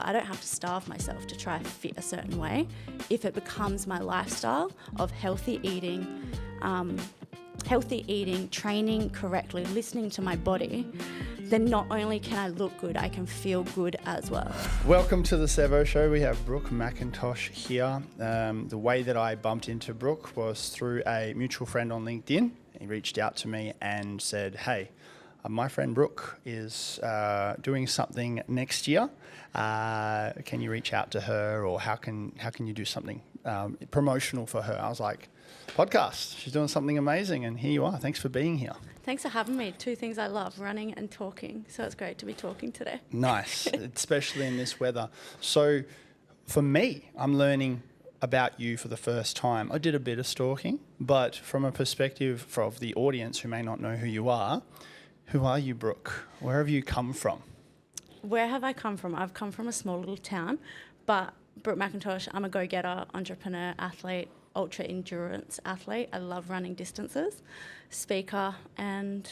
I don't have to starve myself to try to fit a certain way. If it becomes my lifestyle of healthy eating, training correctly, listening to my body, then not only can I look good, I can feel good as well. Welcome to the Sevo Show. We have Brooke McIntosh here. The way that I bumped into Brooke was through a mutual friend on LinkedIn. He reached out to me and said, hey, my friend Brooke is doing something next year. Can you reach out to her, or how can you do something promotional for her? I was like, podcast. She's doing something amazing, and here you are. Thanks for being here. Thanks for having me. Two things I love, running and talking. So it's great to be talking today. Nice, especially in this weather. So for me, I'm learning about you for the first time. I did a bit of stalking, but from a perspective of the audience who may not know who you are you, Brooke? Where have you come from? Where have I come from? I've come from a small little town, but Brooke McIntosh, I'm a go-getter, entrepreneur, athlete, ultra-endurance athlete. I love running distances, speaker, and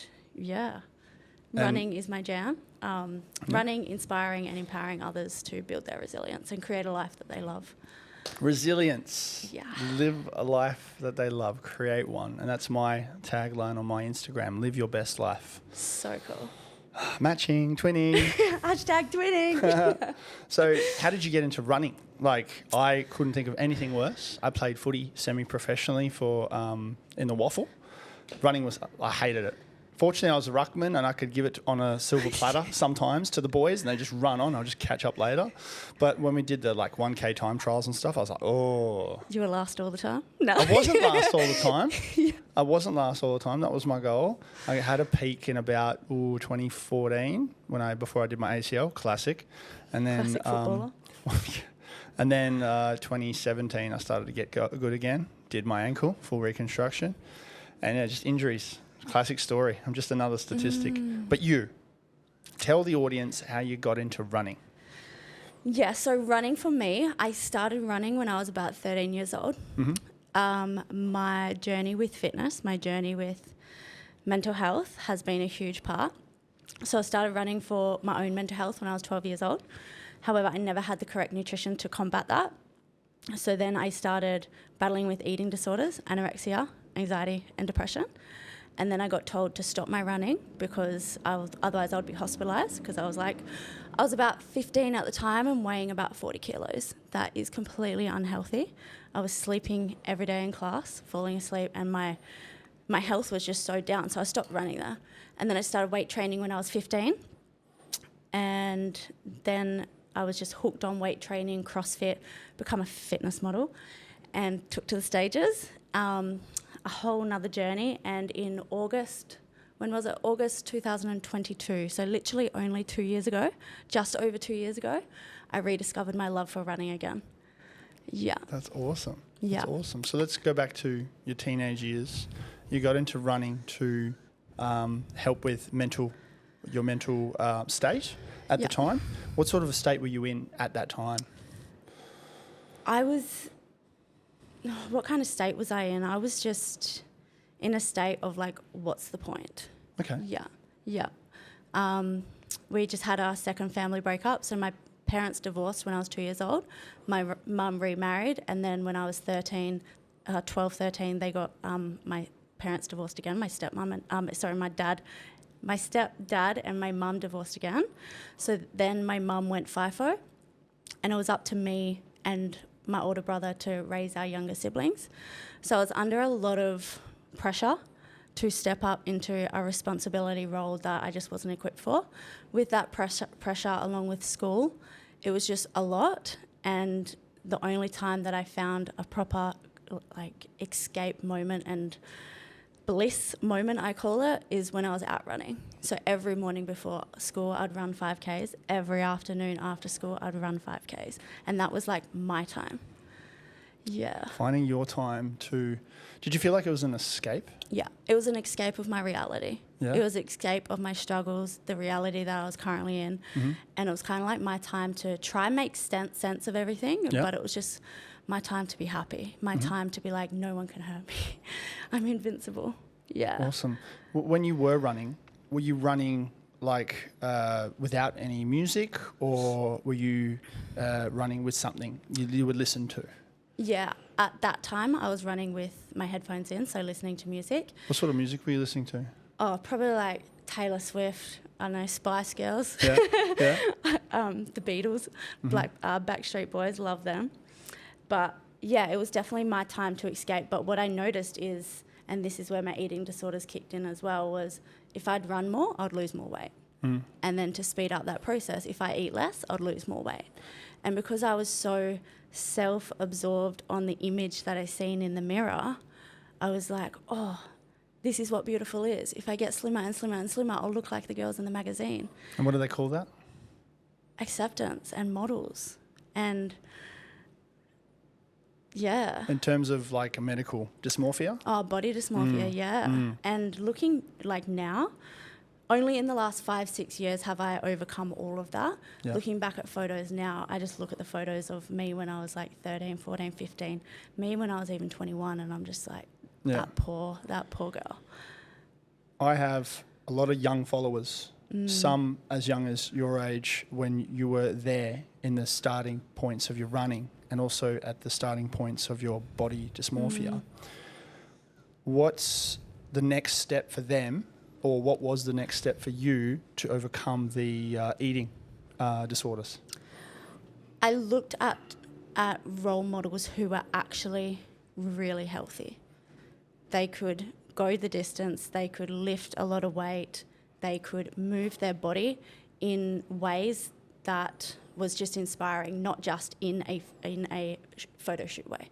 running is my jam. Running, inspiring and empowering others to build their resilience and create a life that they love. Resilience. Yeah. Live a life that they love, create one. And that's my tagline on my Instagram, live your best life. So cool. Matching, twinning. Hashtag twinning. So how did you get into running? Like, I couldn't think of anything worse. I played footy semi-professionally for in the waffle. Running I hated it. Fortunately, I was a ruckman and I could give it on a silver platter sometimes to the boys, and they just run on. I'll just catch up later. But when we did the 1K time trials and stuff, I was like, oh. You were last all the time? No. I wasn't last all the time. I wasn't last all the time. That was my goal. I had a peak in about 2014 before I did my ACL, classic. And then, classic footballer. And then 2017, I started to get good again. Did my ankle, full reconstruction. And just injuries. Classic story. I'm just another statistic. But you, tell the audience how you got into running. Yeah, so running for me, I started running when I was about 13 years old. Mm-hmm. My journey with fitness, my journey with mental health has been a huge part. So I started running for my own mental health when I was 12 years old. However, I never had the correct nutrition to combat that. So then I started battling with eating disorders, anorexia, anxiety and depression. And then I got told to stop my running because otherwise I would be hospitalised, because I was about 15 at the time and weighing about 40 kilos. That is completely unhealthy. I was sleeping every day in class, falling asleep, and my health was just so down. So I stopped running there. And then I started weight training when I was 15. And then I was just hooked on weight training, CrossFit, become a fitness model, and took to the stages. A whole nother journey, and in August 2022, so literally only 2 years ago, just over 2 years ago, I rediscovered my love for running again. Yeah. That's awesome. Yeah. That's awesome. So let's go back to your teenage years. You got into running to help with your mental state at the time. What sort of a state were you in at that time? What kind of state was I in? I was just in a state of what's the point? Okay. Yeah. We just had our second family breakup. So my parents divorced when I was 2 years old. My mum remarried. And then when I was 13, they got my parents divorced again. My stepmom and, my stepdad and my mum divorced again. So then my mum went FIFO, and it was up to me and my older brother to raise our younger siblings. So I was under a lot of pressure to step up into a responsibility role that I just wasn't equipped for. With that pressure along with school, it was just a lot. And the only time that I found a proper escape moment and bliss moment, I call it, is when I was out running. So every morning before school, I'd run 5Ks. Every afternoon after school, I'd run 5Ks. And that was my time. Yeah. Finding your time to... Did you feel like it was an escape? Yeah. It was an escape of my reality. Yeah. It was an escape of my struggles, the reality that I was currently in. Mm-hmm. And it was kind of my time to try and make sense of everything. Yep. But it was just my time to be happy. My time to be no one can hurt me. I'm invincible. Yeah. Awesome. When you were running like without any music, or were you running with something you would listen to? Yeah, at that time I was running with my headphones in, so listening to music. What sort of music were you listening to? Oh, probably like Taylor Swift, I don't know, Spice Girls, Yeah, yeah. the Beatles, Backstreet Boys, love them. But yeah, it was definitely my time to escape. But what I noticed is, and this is where my eating disorders kicked in as well, was if I'd run more, I'd lose more weight. And then to speed up that process, if I eat less, I'd lose more weight. And because I was so self-absorbed on the image that I seen in the mirror, I was like, oh, this is what beautiful is. If I get slimmer and slimmer and slimmer, I'll look like the girls in the magazine. And what do they call that? Acceptance and models. And yeah. In terms of like a medical dysmorphia? Oh, body dysmorphia, yeah. And looking like now, only in the last 5-6 years have I overcome all of that. Yeah. Looking back at photos now, I just look at the photos of me when I was like 13, 14, 15, me when I was even 21, and I'm just like, that poor girl. I have a lot of young followers, some as young as your age when you were there in the starting points of your running and also at the starting points of your body dysmorphia. What's the next step for them, or what was the next step for you to overcome the eating disorders? I looked at role models who were actually really healthy. They could go the distance, they could lift a lot of weight, they could move their body in ways that was just inspiring, not just in a photo shoot way.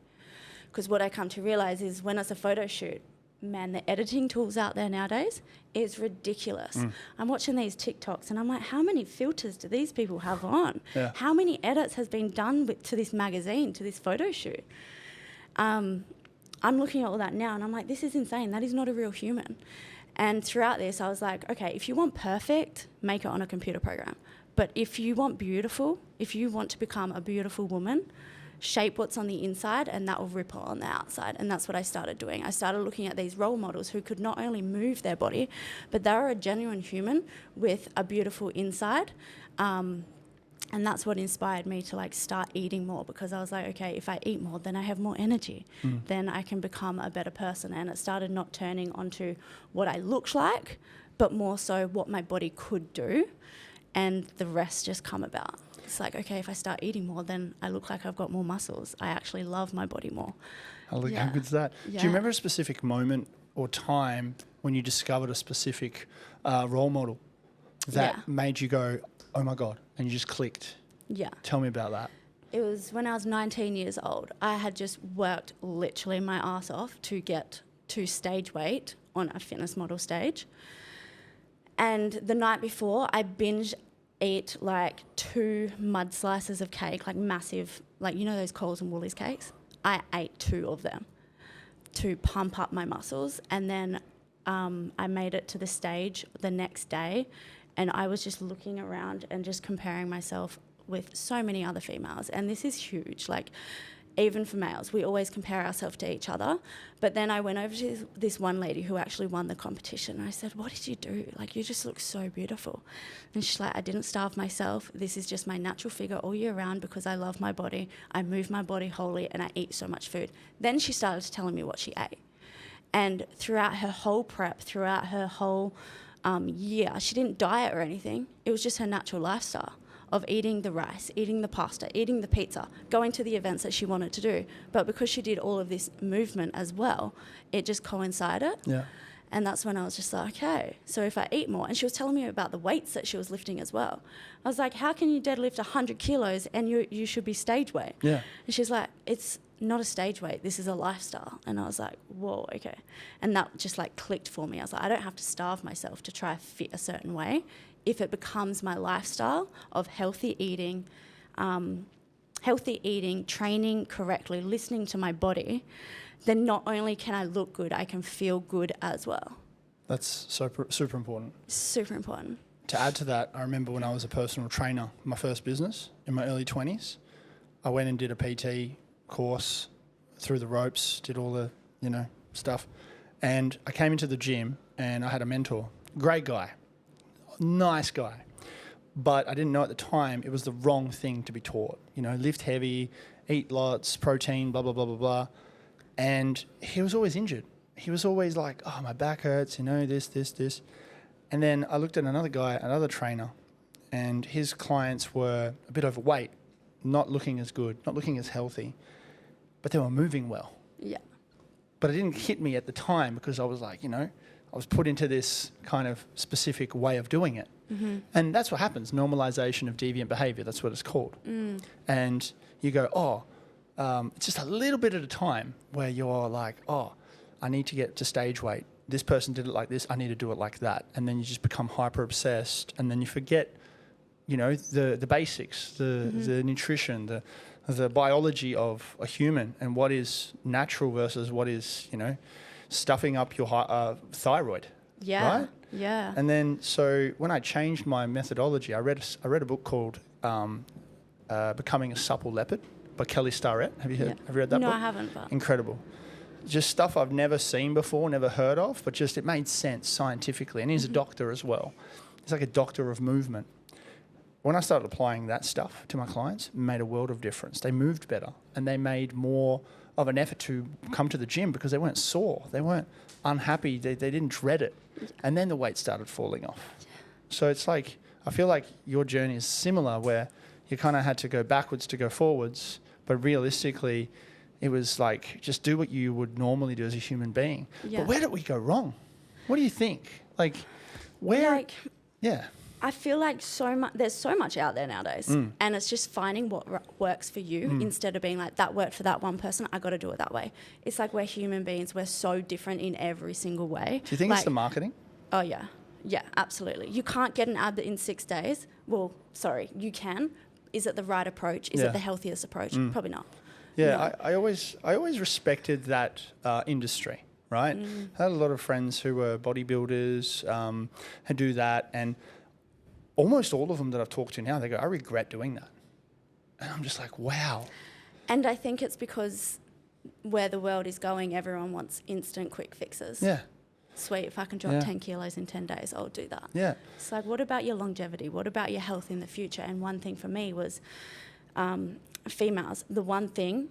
Because what I come to realise is when it's a photo shoot, man, the editing tools out there nowadays is ridiculous. I'm watching these TikToks and I'm like, how many filters do these people have on? Yeah. How many edits has been done to this magazine, to this photo shoot? I'm looking at all that now and I'm like, this is insane. That is not a real human. And throughout this, I was like, okay, if you want perfect, make it on a computer program. But if you want beautiful, if you want to become a beautiful woman, shape what's on the inside and that will ripple on the outside. And that's what I started doing. I started looking at these role models who could not only move their body, but they were a genuine human with a beautiful inside. And that's what inspired me to like start eating more, because I was like, okay, if I eat more, then I have more energy. Then I can become a better person. And it started not turning onto what I looked like, but more so what my body could do. And the rest just come about. It's like, okay, if I start eating more, then I look like I've got more muscles. I actually love my body more. How good's that? Yeah. Do you remember a specific moment or time when you discovered a specific role model that made you go, oh my God, and you just clicked? Yeah. Tell me about that. It was when I was 19 years old. I had just worked literally my ass off to get to stage weight on a fitness model stage. And the night before, I binge ate like 2 mud slices of cake, like massive, like, you know those Coles and Woolies cakes? I ate 2 of them to pump up my muscles. And then I made it to the stage the next day, and I was just looking around and just comparing myself with so many other females. And this is huge. Like, even for males, we always compare ourselves to each other. But then I went over to this one lady who actually won the competition. And I said, what did you do? Like, you just look so beautiful. And she's like, I didn't starve myself. This is just my natural figure all year round because I love my body. I move my body wholly and I eat so much food. Then she started telling me what she ate. And throughout her whole prep, throughout her whole year, she didn't diet or anything. It was just her natural lifestyle of eating the rice, eating the pasta, eating the pizza, going to the events that she wanted to do. But because she did all of this movement as well, it just coincided. Yeah. And that's when I was just like, okay, so if I eat more, and she was telling me about the weights that she was lifting as well. I was like, how can you deadlift 100 kilos and you should be stage weight? Yeah. And she's like, it's not a stage weight, this is a lifestyle. And I was like, whoa, okay. And that just like clicked for me. I was like, I don't have to starve myself to try to fit a certain way. If it becomes my lifestyle of healthy eating, training correctly, listening to my body, then not only can I look good, I can feel good as well. That's super important. Super important. To add to that, I remember when I was a personal trainer, my first business in my early 20s, I went and did a PT course, through the ropes, did all the, stuff. And I came into the gym and I had a mentor, great guy. nice guy. But I didn't know at the time it was the wrong thing to be taught. You know, lift heavy, eat lots, protein, blah, blah, blah, blah, blah. And he was always injured. He was always like, oh, my back hurts, you know, this. And then I looked at another guy, another trainer, and his clients were a bit overweight, not looking as good, not looking as healthy, but they were moving well. Yeah. But it didn't hit me at the time because I was like, you know, I was put into this kind of specific way of doing it. Mm-hmm. And that's what happens, normalization of deviant behavior, that's what it's called. And you go, it's just a little bit at a time where you're like, I need to get to stage weight. This person did it like this, I need to do it like that. And then you just become hyper obsessed, and then you forget, you know, the basics, the nutrition, the biology of a human, and what is natural versus what is, you know, stuffing up your thyroid. Yeah. Right? Yeah. And then, so when I changed my methodology, I read a book called Becoming a Supple Leopard by Kelly Starrett. Have you read that book? No, I haven't. But Incredible. Just stuff I've never seen before, never heard of, but just it made sense scientifically. And he's a doctor as well. He's like a doctor of movement. When I started applying that stuff to my clients, it made a world of difference. They moved better, and they made more of an effort to come to the gym because they weren't sore. They weren't unhappy. They didn't dread it. And then the weight started falling off. So it's like, I feel like your journey is similar, where you kind of had to go backwards to go forwards, but realistically, it was like, just do what you would normally do as a human being. Yeah. But where did we go wrong? What do you think? Like, where? Yeah. I feel like there's so much out there nowadays, and it's just finding what works for you instead of being like, that worked for that one person, I got to do it that way. It's like, we're human beings, we're so different in every single way. Do you think it's the marketing? Oh yeah, absolutely. You can't get an ab in 6 days. Well, sorry, you can. Is it the right approach? Is it the healthiest approach? Probably not. Yeah, No. I always respected that industry, right? I had a lot of friends who were bodybuilders, who do that, and almost all of them that I've talked to now, they go, I regret doing that. And I'm just like, wow. And I think it's because where the world is going, everyone wants instant quick fixes. Yeah. Sweet, if I can drop 10 kilos in 10 days, I'll do that. Yeah. It's like, what about your longevity? What about your health in the future? And one thing for me was females. The one thing,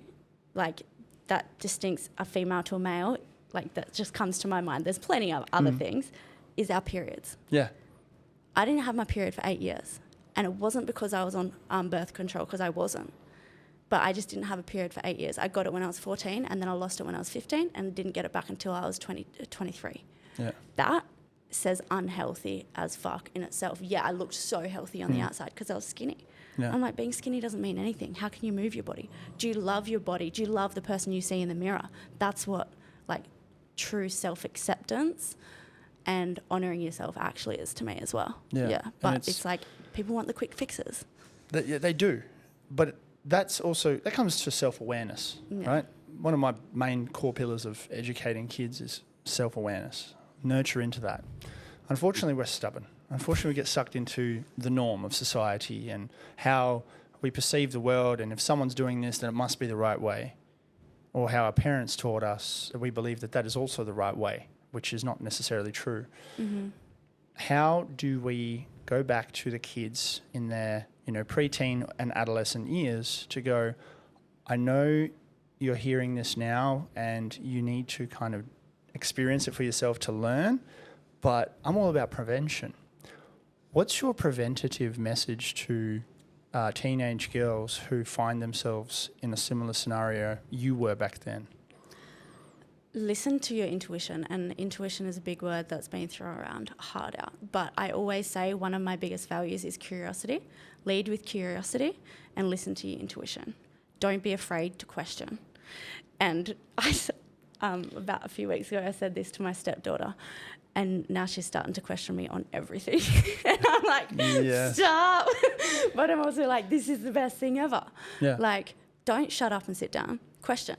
like, that distincts a female to a male, like, that just comes to my mind, there's plenty of other things, is our periods. Yeah. I didn't have my period for 8 years. And it wasn't because I was on birth control, because I wasn't. But I just didn't have a period for 8 years. I got it when I was 14, and then I lost it when I was 15, and didn't get it back until I was 23. Yeah. That says unhealthy as fuck in itself. Yeah, I looked so healthy on the outside because I was skinny. Yeah. I'm like, being skinny doesn't mean anything. How can you move your body? Do you love your body? Do you love the person you see in the mirror? That's what, like, true self-acceptance and honouring yourself actually is to me as well. Yeah. But it's like, people want the quick fixes. They do. But that comes to self-awareness, right? One of my main core pillars of educating kids is self-awareness. Nurture into that. Unfortunately, we're stubborn. Unfortunately, we get sucked into the norm of society and how we perceive the world, and if someone's doing this, then it must be the right way. Or how our parents taught us, we believe that is also the right way, which is not necessarily true. How do we go back to the kids in their, preteen and adolescent years to go, I know you're hearing this now and you need to kind of experience it for yourself to learn, but I'm all about prevention. What's your preventative message to teenage girls who find themselves in a similar scenario you were back then? Listen to your intuition, and intuition is a big word that's been thrown around hard out. But I always say one of my biggest values is curiosity. Lead with curiosity and listen to your intuition. Don't be afraid to question. And about a few weeks ago, I said this to my stepdaughter, and now she's starting to question me on everything. And I'm like, stop. But I'm also like, this is the best thing ever. Yeah. Like, don't shut up and sit down. Question.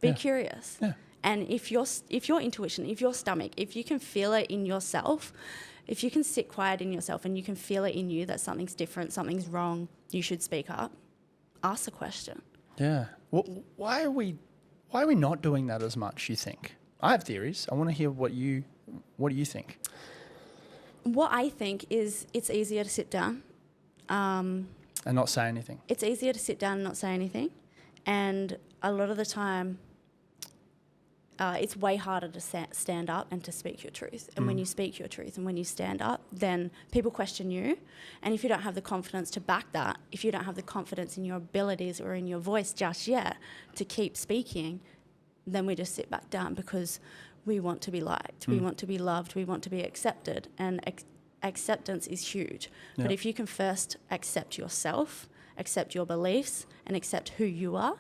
Be curious. Yeah. And if your intuition, if your stomach, if you can feel it in yourself, if you can sit quiet in yourself and you can feel it in you that something's different, something's wrong, you should speak up. Ask a question. Yeah. Well, why are we not doing that as much, you think? I have theories. I want to hear what do you think? What I think is it's easier to sit down. And not say anything. It's easier to sit down and not say anything. And a lot of the time, it's way harder to stand up and to speak your truth. And when you speak your truth and when you stand up, then people question you. And if you don't have the confidence to back that, if you don't have the confidence in your abilities or in your voice just yet to keep speaking, then we just sit back down because we want to be liked, we want to be loved, we want to be accepted. And acceptance is huge. Yeah. But if you can first accept yourself, accept your beliefs, and accept who you are,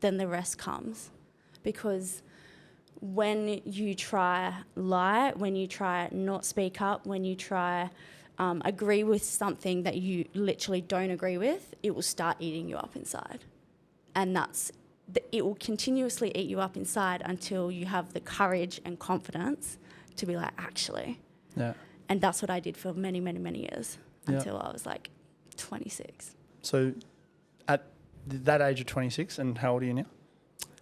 then the rest comes. Because when you try lie, when you try not speak up, when you try agree with something that you literally don't agree with, it will start eating you up inside. And it will continuously eat you up inside until you have the courage and confidence to be like, actually. Yeah. And that's what I did for many, many, many years until I was like 26. So at that age of 26, and how old are you now?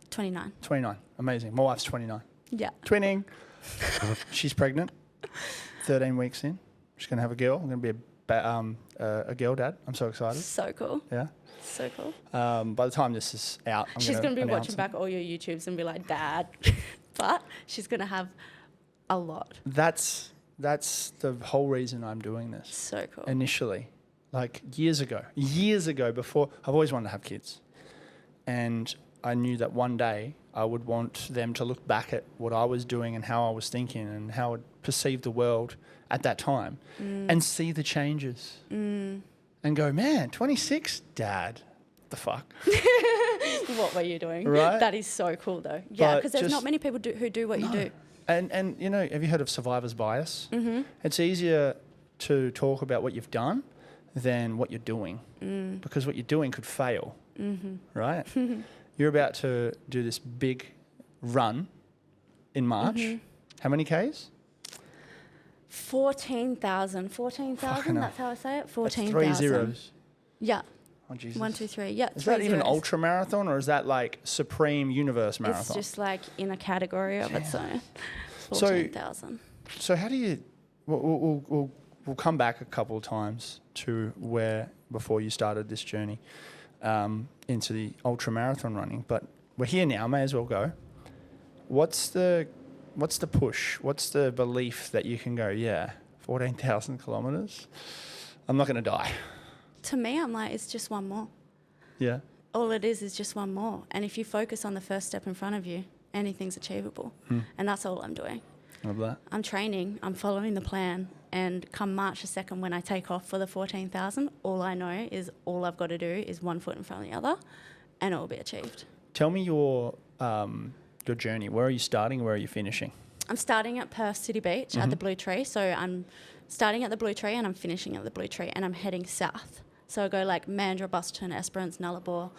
29. 29. Amazing. My wife's 29. Yeah. Twinning. She's pregnant. 13 weeks in. She's going to have a girl. I'm going to be a girl dad. I'm so excited. So cool. Yeah. So cool. By the time this is out, she's going to be watching back all your YouTubes and be like, Dad. But she's going to have a lot. That's the whole reason I'm doing this. So cool. Initially, like years ago, before, I've always wanted to have kids. And I knew that one day I would want them to look back at what I was doing and how I was thinking and how I perceived the world at that time and see the changes and go, man, 26, Dad, the fuck? What were you doing? Right? That is so cool though. Yeah, because there's not many people who do what you do. And you know, have you heard of survivor's bias? Mm-hmm. It's easier to talk about what you've done than what you're doing because what you're doing could fail, right? You're about to do this big run in March. How many Ks? 14,000. 14,000, that's how I say it? 14,000. 3 zeros. Yeah. Oh, Jesus. 1, 2, 3. Yeah. Is that even ultra marathon or is that like supreme universe marathon? It's just like in a category of its own. 14,000. So how do you... We'll come back a couple of times to where before you started this journey into the ultra marathon running, but we're here now. May as well go. What's the push? What's the belief that you can go? Yeah, 14,000 kilometers. I'm not going to die. To me, I'm like, it's just one more. Yeah. All it is just one more. And if you focus on the first step in front of you, anything's achievable. And that's all I'm doing. Love that. I'm training. I'm following the plan. And come March the 2nd, when I take off for the 14,000, all I know is all I've got to do is one foot in front of the other, and it will be achieved. Tell me your journey. Where are you starting? Where are you finishing? I'm starting at Perth City Beach at the Blue Tree. So I'm starting at the Blue Tree and I'm finishing at the Blue Tree, and I'm heading south. So I go like Mandurah, Busselton, Esperance, Nullarbor,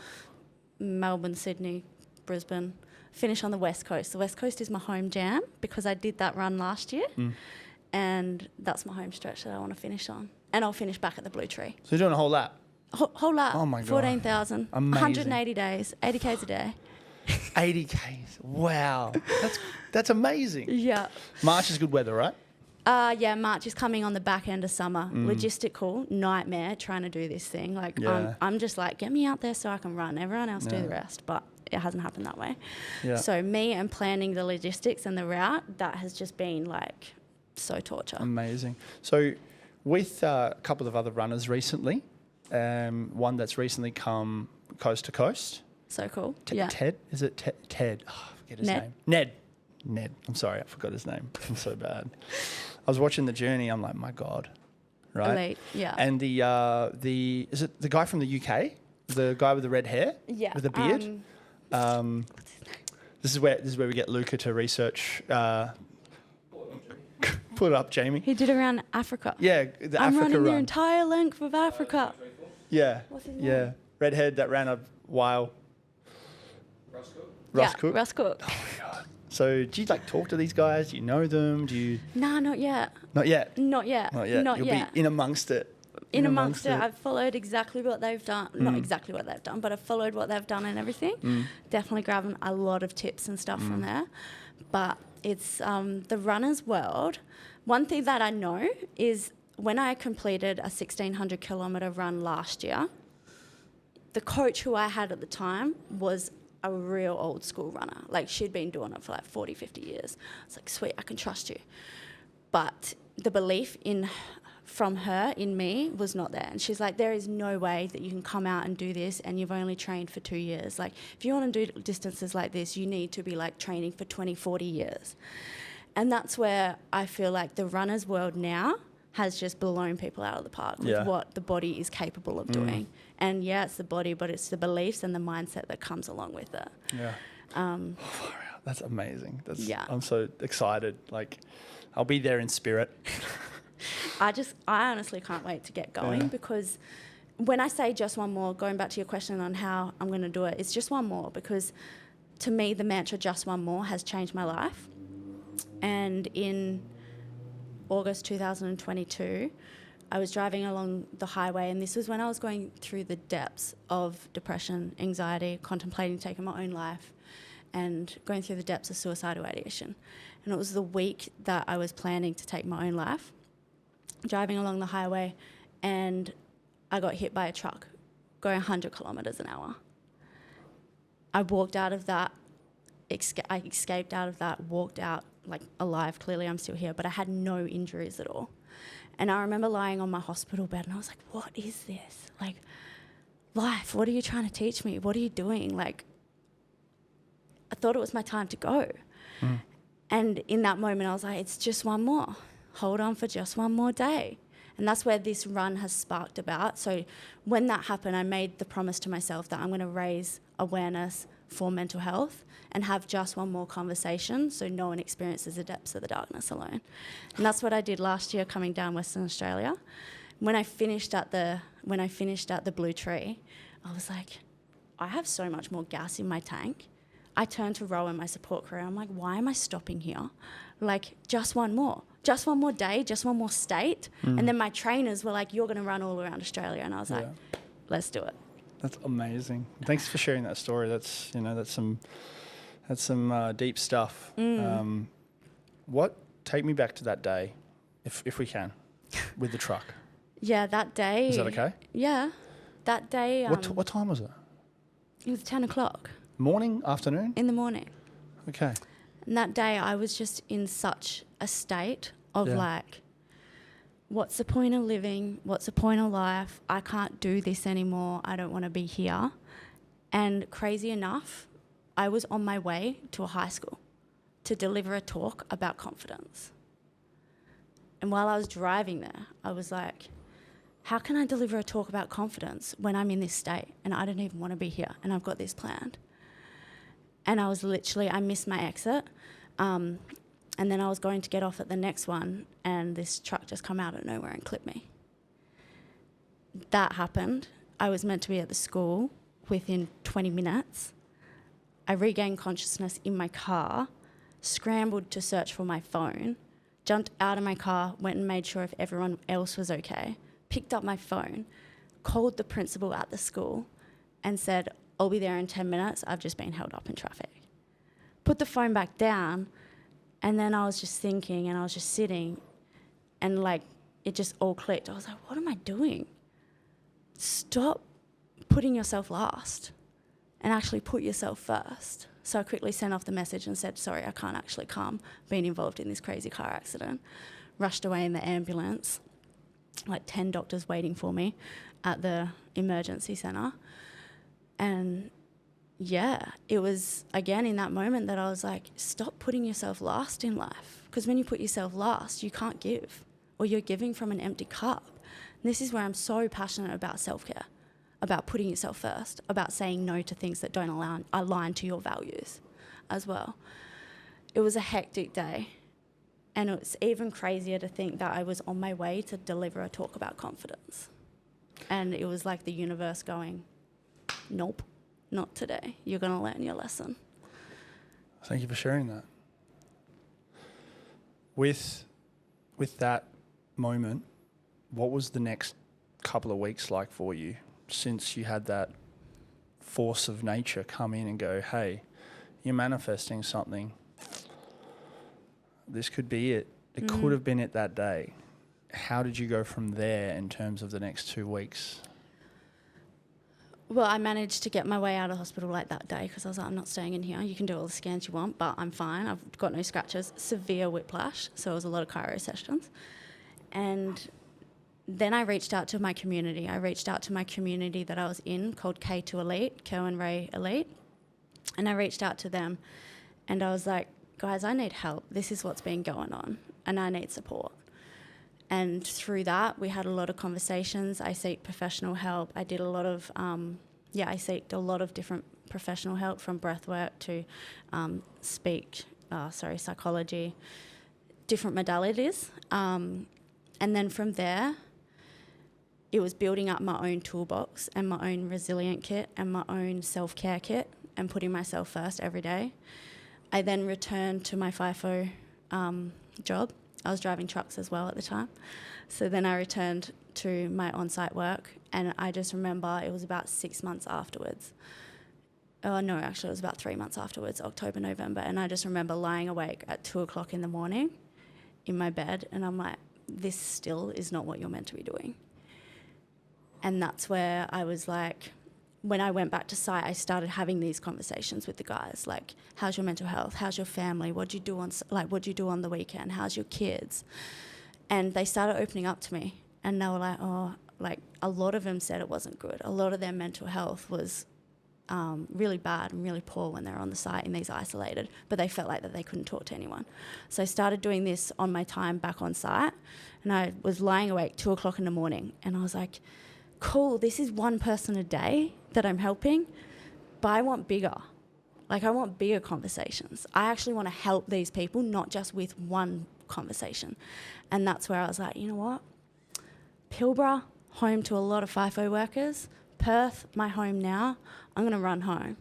Melbourne, Sydney, Brisbane. Finish on the West Coast. The West Coast is my home jam because I did that run last year. And that's my home stretch that I want to finish on. And I'll finish back at the Blue Tree. So you're doing a whole lap? Whole lap. Oh my God. 14,000. Amazing. 180 days. 80 Ks a day. 80 Ks. Wow. That's amazing. Yeah. March is good weather, right? Yeah, March is coming on the back end of summer. Logistical nightmare trying to do this thing. Like I'm just like, get me out there so I can run. Everyone else do the rest. But it hasn't happened that way. Yeah. So me and planning the logistics and the route, that has just been like so torture. Amazing. So with a couple of other runners recently, one that's recently come coast to coast. So cool. Ted? Is it Ted? Oh, I forget his name. Ned. I'm sorry, I forgot his name. I'm so bad. I was watching the journey. I'm like, my God, right? Elite, yeah. And is it the guy from the UK? The guy with the red hair? Yeah. With the beard? What's his name? This is where we get Luca to research. Put it up, Jamie. He did around Africa. Yeah, I'm Africa running run. the entire length of Africa. Yeah. What's his name? Yeah. Redhead that ran a while. Russ Cook. Russ Cook. Oh my God. So do you like talk to these guys? Do you know them? Do you? Nah, not yet. Not yet. Not yet. Not yet. Not You'll yet. be in amongst it. In amongst it, I've followed exactly what they've done. Not exactly what they've done, but I've followed what they've done and everything. Definitely grabbing a lot of tips and stuff from there. But it's the runner's world. One thing that I know is when I completed a 1,600 kilometre run last year, the coach who I had at the time was a real old school runner. Like, she'd been doing it for like 40, 50 years. It's like, sweet, I can trust you. But the belief from her in me was not there. And she's like, there is no way that you can come out and do this and you've only trained for 2 years. Like, if you want to do distances like this, you need to be like training for 20, 40 years. And that's where I feel like the runner's world now has just blown people out of the park with what the body is capable of doing. And yeah, it's the body, but it's the beliefs and the mindset that comes along with it. Yeah. That's amazing. I'm so excited. Like, I'll be there in spirit. I honestly can't wait to get going because when I say just one more, going back to your question on how I'm going to do it, it's just one more because to me, the mantra just one more has changed my life. And in August 2022, I was driving along the highway, and this was when I was going through the depths of depression, anxiety, contemplating taking my own life, and going through the depths of suicidal ideation. And it was the week that I was planning to take my own life, driving along the highway, and I got hit by a truck going 100 kilometres an hour. I walked out of that, I escaped out of that, walked out like alive. Clearly I'm still here, but I had no injuries at all. And I remember lying on my hospital bed and I was like, what is this? Like, life, what are you trying to teach me? What are you doing? Like, I thought it was my time to go. And in that moment I was like, it's just one more. Hold on for just one more day. And that's where this run has sparked about. So when that happened, I made the promise to myself that I'm going to raise awareness for mental health and have just one more conversation so no one experiences the depths of the darkness alone. And that's what I did last year coming down Western Australia. When I finished at the Blue Tree, I was like, I have so much more gas in my tank. I turned to Rowan, my support crew, and I'm like, why am I stopping here? Like, just one more day, just one more state. And then my trainers were like, you're going to run all around Australia. And I was like, let's do it. That's amazing. Thanks for sharing that story. That's some deep stuff. Take me back to that day, if we can, with the truck. Yeah, that day. Is that okay? Yeah, that day. What time was it? It was 10 o'clock. Morning, afternoon? In the morning. Okay. And that day I was just in such a state of like, what's the point of living? What's the point of life? I can't do this anymore. I don't want to be here. And crazy enough, I was on my way to a high school to deliver a talk about confidence. And while I was driving there, I was like, how can I deliver a talk about confidence when I'm in this state and I don't even want to be here and I've got this planned? And I missed my exit. And then I was going to get off at the next one and this truck just come out of nowhere and clipped me. That happened. I was meant to be at the school within 20 minutes. I regained consciousness in my car, scrambled to search for my phone, jumped out of my car, went and made sure if everyone else was okay, picked up my phone, called the principal at the school and said, I'll be there in 10 minutes. I've just been held up in traffic. Put the phone back down. And then I was just thinking and I was just sitting and like it just all clicked. I was like, what am I doing? Stop putting yourself last and actually put yourself first. So I quickly sent off the message and said, sorry, I can't actually come. Been involved in this crazy car accident. Rushed away in the ambulance, like 10 doctors waiting for me at the emergency centre. And yeah, it was, again, in that moment that I was like, stop putting yourself last in life. Because when you put yourself last, you can't give, or you're giving from an empty cup. And this is where I'm so passionate about self-care, about putting yourself first, about saying no to things that don't align to your values as well. It was a hectic day. And it's even crazier to think that I was on my way to deliver a talk about confidence. And it was like the universe going, nope. Not today. You're going to learn your lesson. Thank you for sharing that. With that moment, what was the next couple of weeks like for you since you had that force of nature come in and go, hey, you're manifesting something. This could be it. It could have been it that day. how did you go from there in terms of the next 2 weeks? Well, I managed to get my way out of hospital like that day because I was like, I'm not staying in here. You can do all the scans you want, but I'm fine. I've got no scratches. Severe whiplash, so it was a lot of chiro sessions. And then I reached out to my community. I reached out to my community that I was in called K2 Elite, Kel and Ray Elite. And I reached out to them and I was like, guys, I need help. This is what's been going on and I need support. And through that, we had a lot of conversations. I seek professional help. I did a lot of, I seeked a lot of different professional help from breathwork to psychology, different modalities. And then from there, it was building up my own toolbox and my own resilient kit and my own self-care kit and putting myself first every day. I then returned to my FIFO job. I was driving trucks as well at the time. So then I returned to my on-site work and I just remember it was about 6 months afterwards. Oh no, actually it was about 3 months afterwards, October, November. And I just remember lying awake at 2:00 in the morning in my bed and I'm like, this still is not what you're meant to be doing. And that's where I was like, when I went back to site, I started having these conversations with the guys, like, how's your mental health? How's your family? What'd you do on the weekend? How's your kids? And they started opening up to me and they were like, oh, like a lot of them said it wasn't good. A lot of their mental health was really bad and really poor when they were on the site in these isolated, but they felt like that they couldn't talk to anyone. So I started doing this on my time back on site and I was lying awake 2:00 in the morning and I was like, cool, this is one person a day that I'm helping, but I want bigger. Like I want bigger conversations. I actually want to help these people, not just with one conversation. And that's where I was like, you know what? Pilbara, home to a lot of FIFO workers. Perth, my home now. I'm going to run home.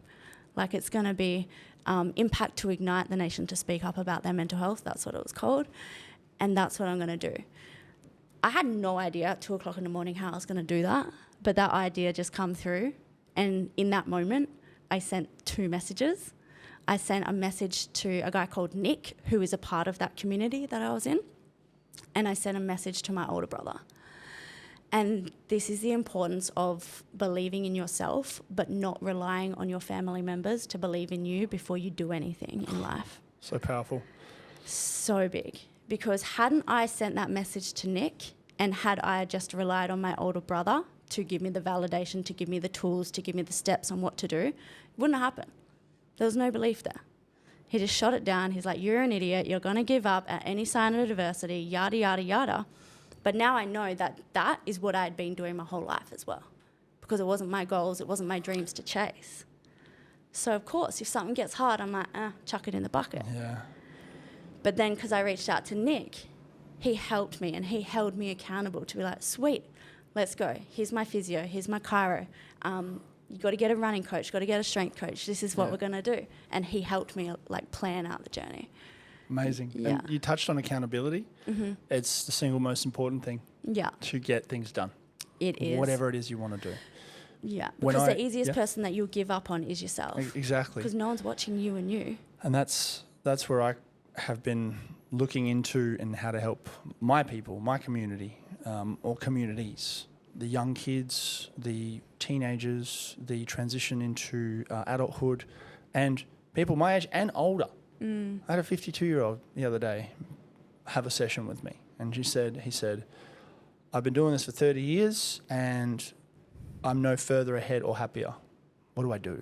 Like it's going to be Impact to Ignite the Nation to speak up about their mental health. That's what it was called. And that's what I'm going to do. I had no idea at 2:00 in the morning how I was going to do that, but that idea just come through. And in that moment, I sent 2 messages. I sent a message to a guy called Nick, who is a part of that community that I was in. And I sent a message to my older brother. And this is the importance of believing in yourself, but not relying on your family members to believe in you before you do anything in life. So powerful. So big. Because hadn't I sent that message to Nick and had I just relied on my older brother to give me the validation, to give me the tools, to give me the steps on what to do, it wouldn't have happened. There was no belief there. He just shot it down. He's like, you're an idiot. You're going to give up at any sign of adversity, yada, yada, yada. But now I know that that is what I had been doing my whole life as well, because it wasn't my goals, it wasn't my dreams to chase. So, of course, if something gets hard, I'm like, chuck it in the bucket. Yeah. But then because I reached out to Nick, he helped me and he held me accountable to be like, sweet, let's go. Here's my physio. Here's my chiro. You got to get a running coach, got to get a strength coach. This is what we're going to do. And he helped me like plan out the journey. Amazing. Yeah. And you touched on accountability. Mm-hmm. It's the single most important thing to get things done. It is. Whatever it is you want to do. Yeah, because the easiest person that you'll give up on is yourself. Exactly. Because no one's watching you and you. And that's where I have been looking into and how to help my people, my community, or communities, the young kids, the teenagers, the transition into adulthood, and people my age and older. I had a 52-year-old the other day have a session with me, and he said, I've been doing this for 30 years and I'm no further ahead or happier. What do I do?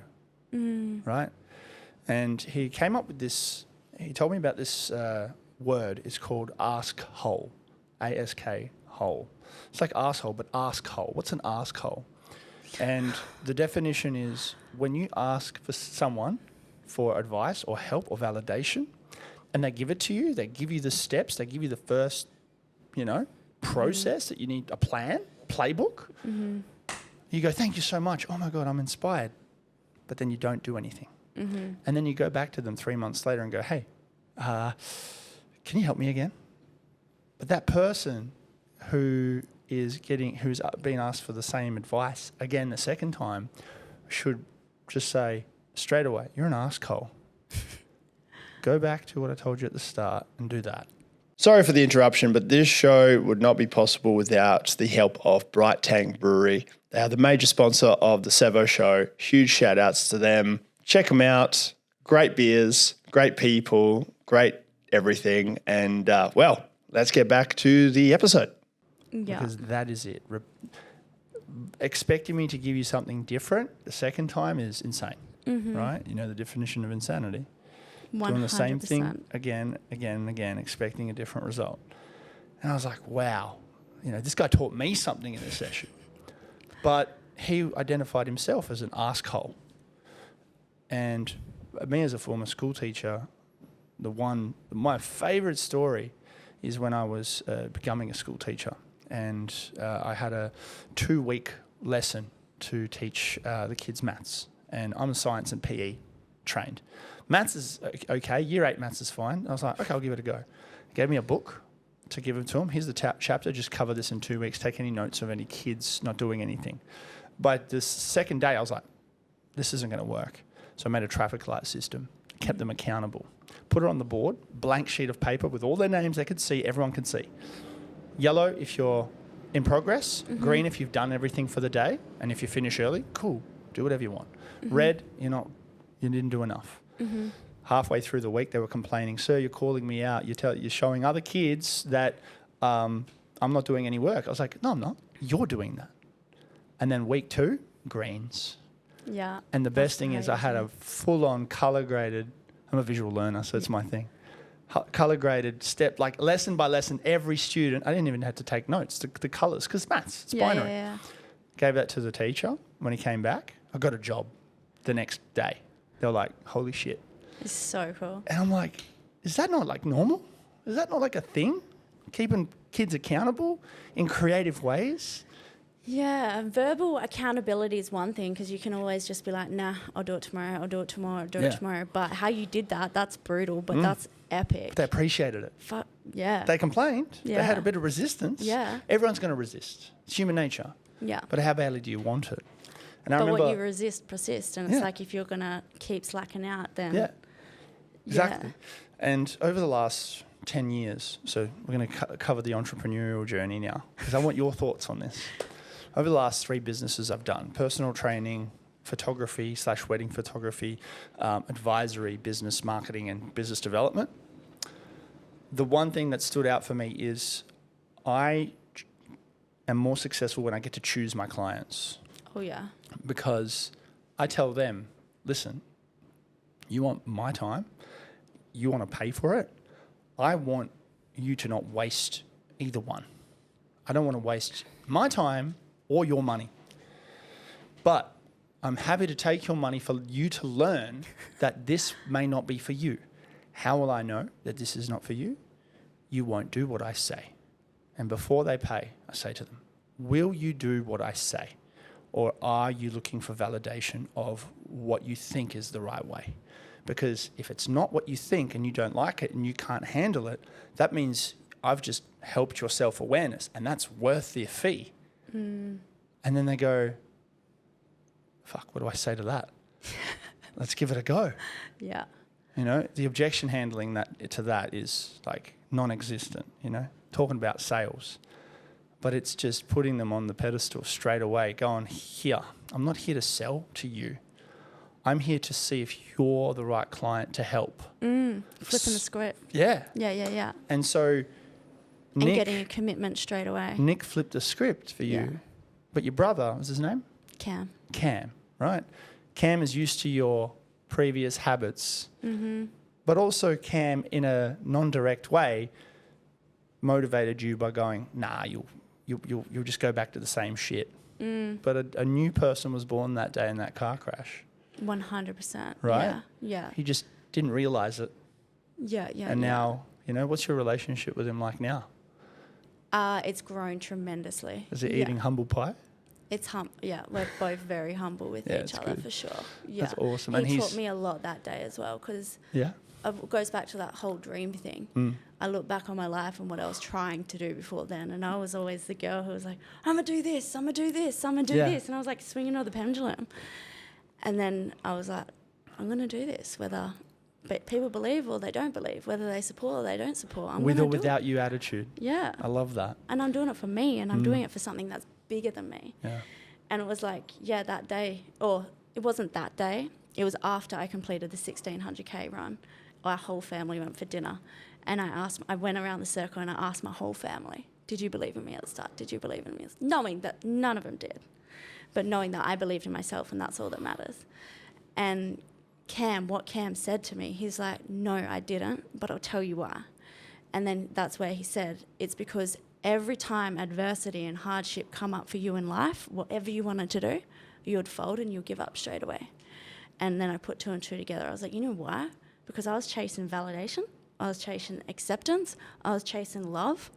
Right? And he came up with this, he told me about this word. It's called ask hole, A-S-K, hole. It's like asshole, but ask hole. What's an ask hole? And the definition is when you ask for someone for advice or help or validation, and they give it to you, they give you the steps, they give you the first, process that you need, a plan, playbook. You go, thank you so much. Oh my God, I'm inspired. But then you don't do anything. And then you go back to them 3 months later and go, hey, can you help me again? But that person who's being asked for the same advice again the second time should just say straight away, you're an asshole. Go back to what I told you at the start and do that. Sorry for the interruption, but this show would not be possible without the help of Bright Tank Brewery. They are the major sponsor of the Sevo Show. Huge shout outs to them. Check them out. Great beers, great people, great everything. And well, let's get back to the episode. Yeah. Because that is it. Expecting me to give you something different the second time is insane, right? You know the definition of insanity. 100%. Doing the same thing again, expecting a different result. And I was like, wow, you know, this guy taught me something in this session. But he identified himself as an asshole. And me as a former school teacher, my favourite story is when I was becoming a school teacher. And I had a 2-week lesson to teach the kids maths. And I'm a science and PE trained. Maths is okay. Year 8 maths is fine. I was like, okay, I'll give it a go. He gave me a book to give it to him. Here's the chapter. Just cover this in 2 weeks. Take any notes of any kids not doing anything. But the second day, I was like, this isn't going to work. So I made a traffic light system, kept them accountable, put it on the board, blank sheet of paper with all their names they could see, everyone can see. Yellow if you're in progress, green if you've done everything for the day, and if you finish early, cool, do whatever you want. Red, you didn't do enough. Halfway through the week, they were complaining, sir, you're calling me out. You're showing other kids that I'm not doing any work. I was like, no, I'm not. You're doing that. And then week 2, greens. Yeah. And the best thing is I had a full-on color-graded, I'm a visual learner, so it's my thing. Color-graded step, like lesson by lesson, every student, I didn't even have to take notes, the colors, because maths, it's binary. Yeah. Gave that to the teacher. When he came back, I got a job the next day. They were like, holy shit. It's so cool. And I'm like, is that not like normal? Is that not like a thing? Keeping kids accountable in creative ways? Yeah, verbal accountability is one thing because you can always just be like, nah, I'll do it tomorrow, I'll do it tomorrow, I'll do it tomorrow. But how you did that, that's brutal, but that's epic. They appreciated it. Yeah. They complained. Yeah. They had a bit of resistance. Yeah. Everyone's going to resist. It's human nature. Yeah. But how badly do you want it? And I But remember, what you resist persists. And it's like if you're going to keep slacking out, then... Yeah, exactly. Yeah. And over the last 10 years, so we're going to cover the entrepreneurial journey now, because I want your thoughts on this. Over the last 3 businesses I've done, personal training, photography / wedding photography, advisory, business marketing and business development. The one thing that stood out for me is I am more successful when I get to choose my clients. Oh, yeah. Because I tell them, listen, you want my time, you want to pay for it, I want you to not waste either one. I don't want to waste my time or your money. But I'm happy to take your money for you to learn that this may not be for you. How will I know that this is not for you? You won't do what I say. And before they pay, I say to them, will you do what I say? Or are you looking for validation of what you think is the right way? Because if it's not what you think and you don't like it and you can't handle it, that means I've just helped your self-awareness and that's worth the fee. And then they go, fuck, what do I say to that? Let's give it a go. Yeah. You know, the objection handling to that is like non-existent, you know, talking about sales. But it's just putting them on the pedestal straight away, going, here, I'm not here to sell to you. I'm here to see if you're the right client to help. Flipping the script. Yeah. Yeah. And so And getting a commitment straight away. Nick flipped the script for you. Yeah. But your brother, what's his name? Cam, right? Cam is used to your previous habits. But also Cam, in a non-direct way, motivated you by going, nah, you'll just go back to the same shit. But a new person was born that day in that car crash. 100%. Right? Yeah. He just didn't realise it. Yeah. And now, you know, what's your relationship with him like now? It's grown tremendously. Is he eating humble pie? It's we're both very humble with each other good. for sure. Yeah. That's awesome. He And taught me a lot that day as well because it goes back to that whole dream thing. I look back on my life and what I was trying to do before then, and I was always the girl who was like, I'm going to do this, I'm going to do this, I'm going to do this. And I was like swinging on the pendulum. And then I was like, I'm going to do this, whether But people believe or they don't believe, whether they support or they don't support. I'm With or gonna do without it. you attitude. Yeah. I love that. And I'm doing it for me, and I'm doing it for something that's bigger than me. Yeah. And it was like, yeah, that day, or it wasn't that day. It was after I completed the 1600K run. Our whole family went for dinner. And I went around the circle and I asked my whole family, did you believe in me at the start? Did you believe in me? Knowing that none of them did. But knowing that I believed in myself, and that's all that matters. And what Cam said to me, he's like, no, I didn't, but I'll tell you why. And then that's where he said, it's because every time adversity and hardship come up for you in life, whatever you wanted to do, you would fold and you'd give up straight away. And then I put two and two together. I was like, you know why? Because I was chasing validation. I was chasing acceptance. I was chasing love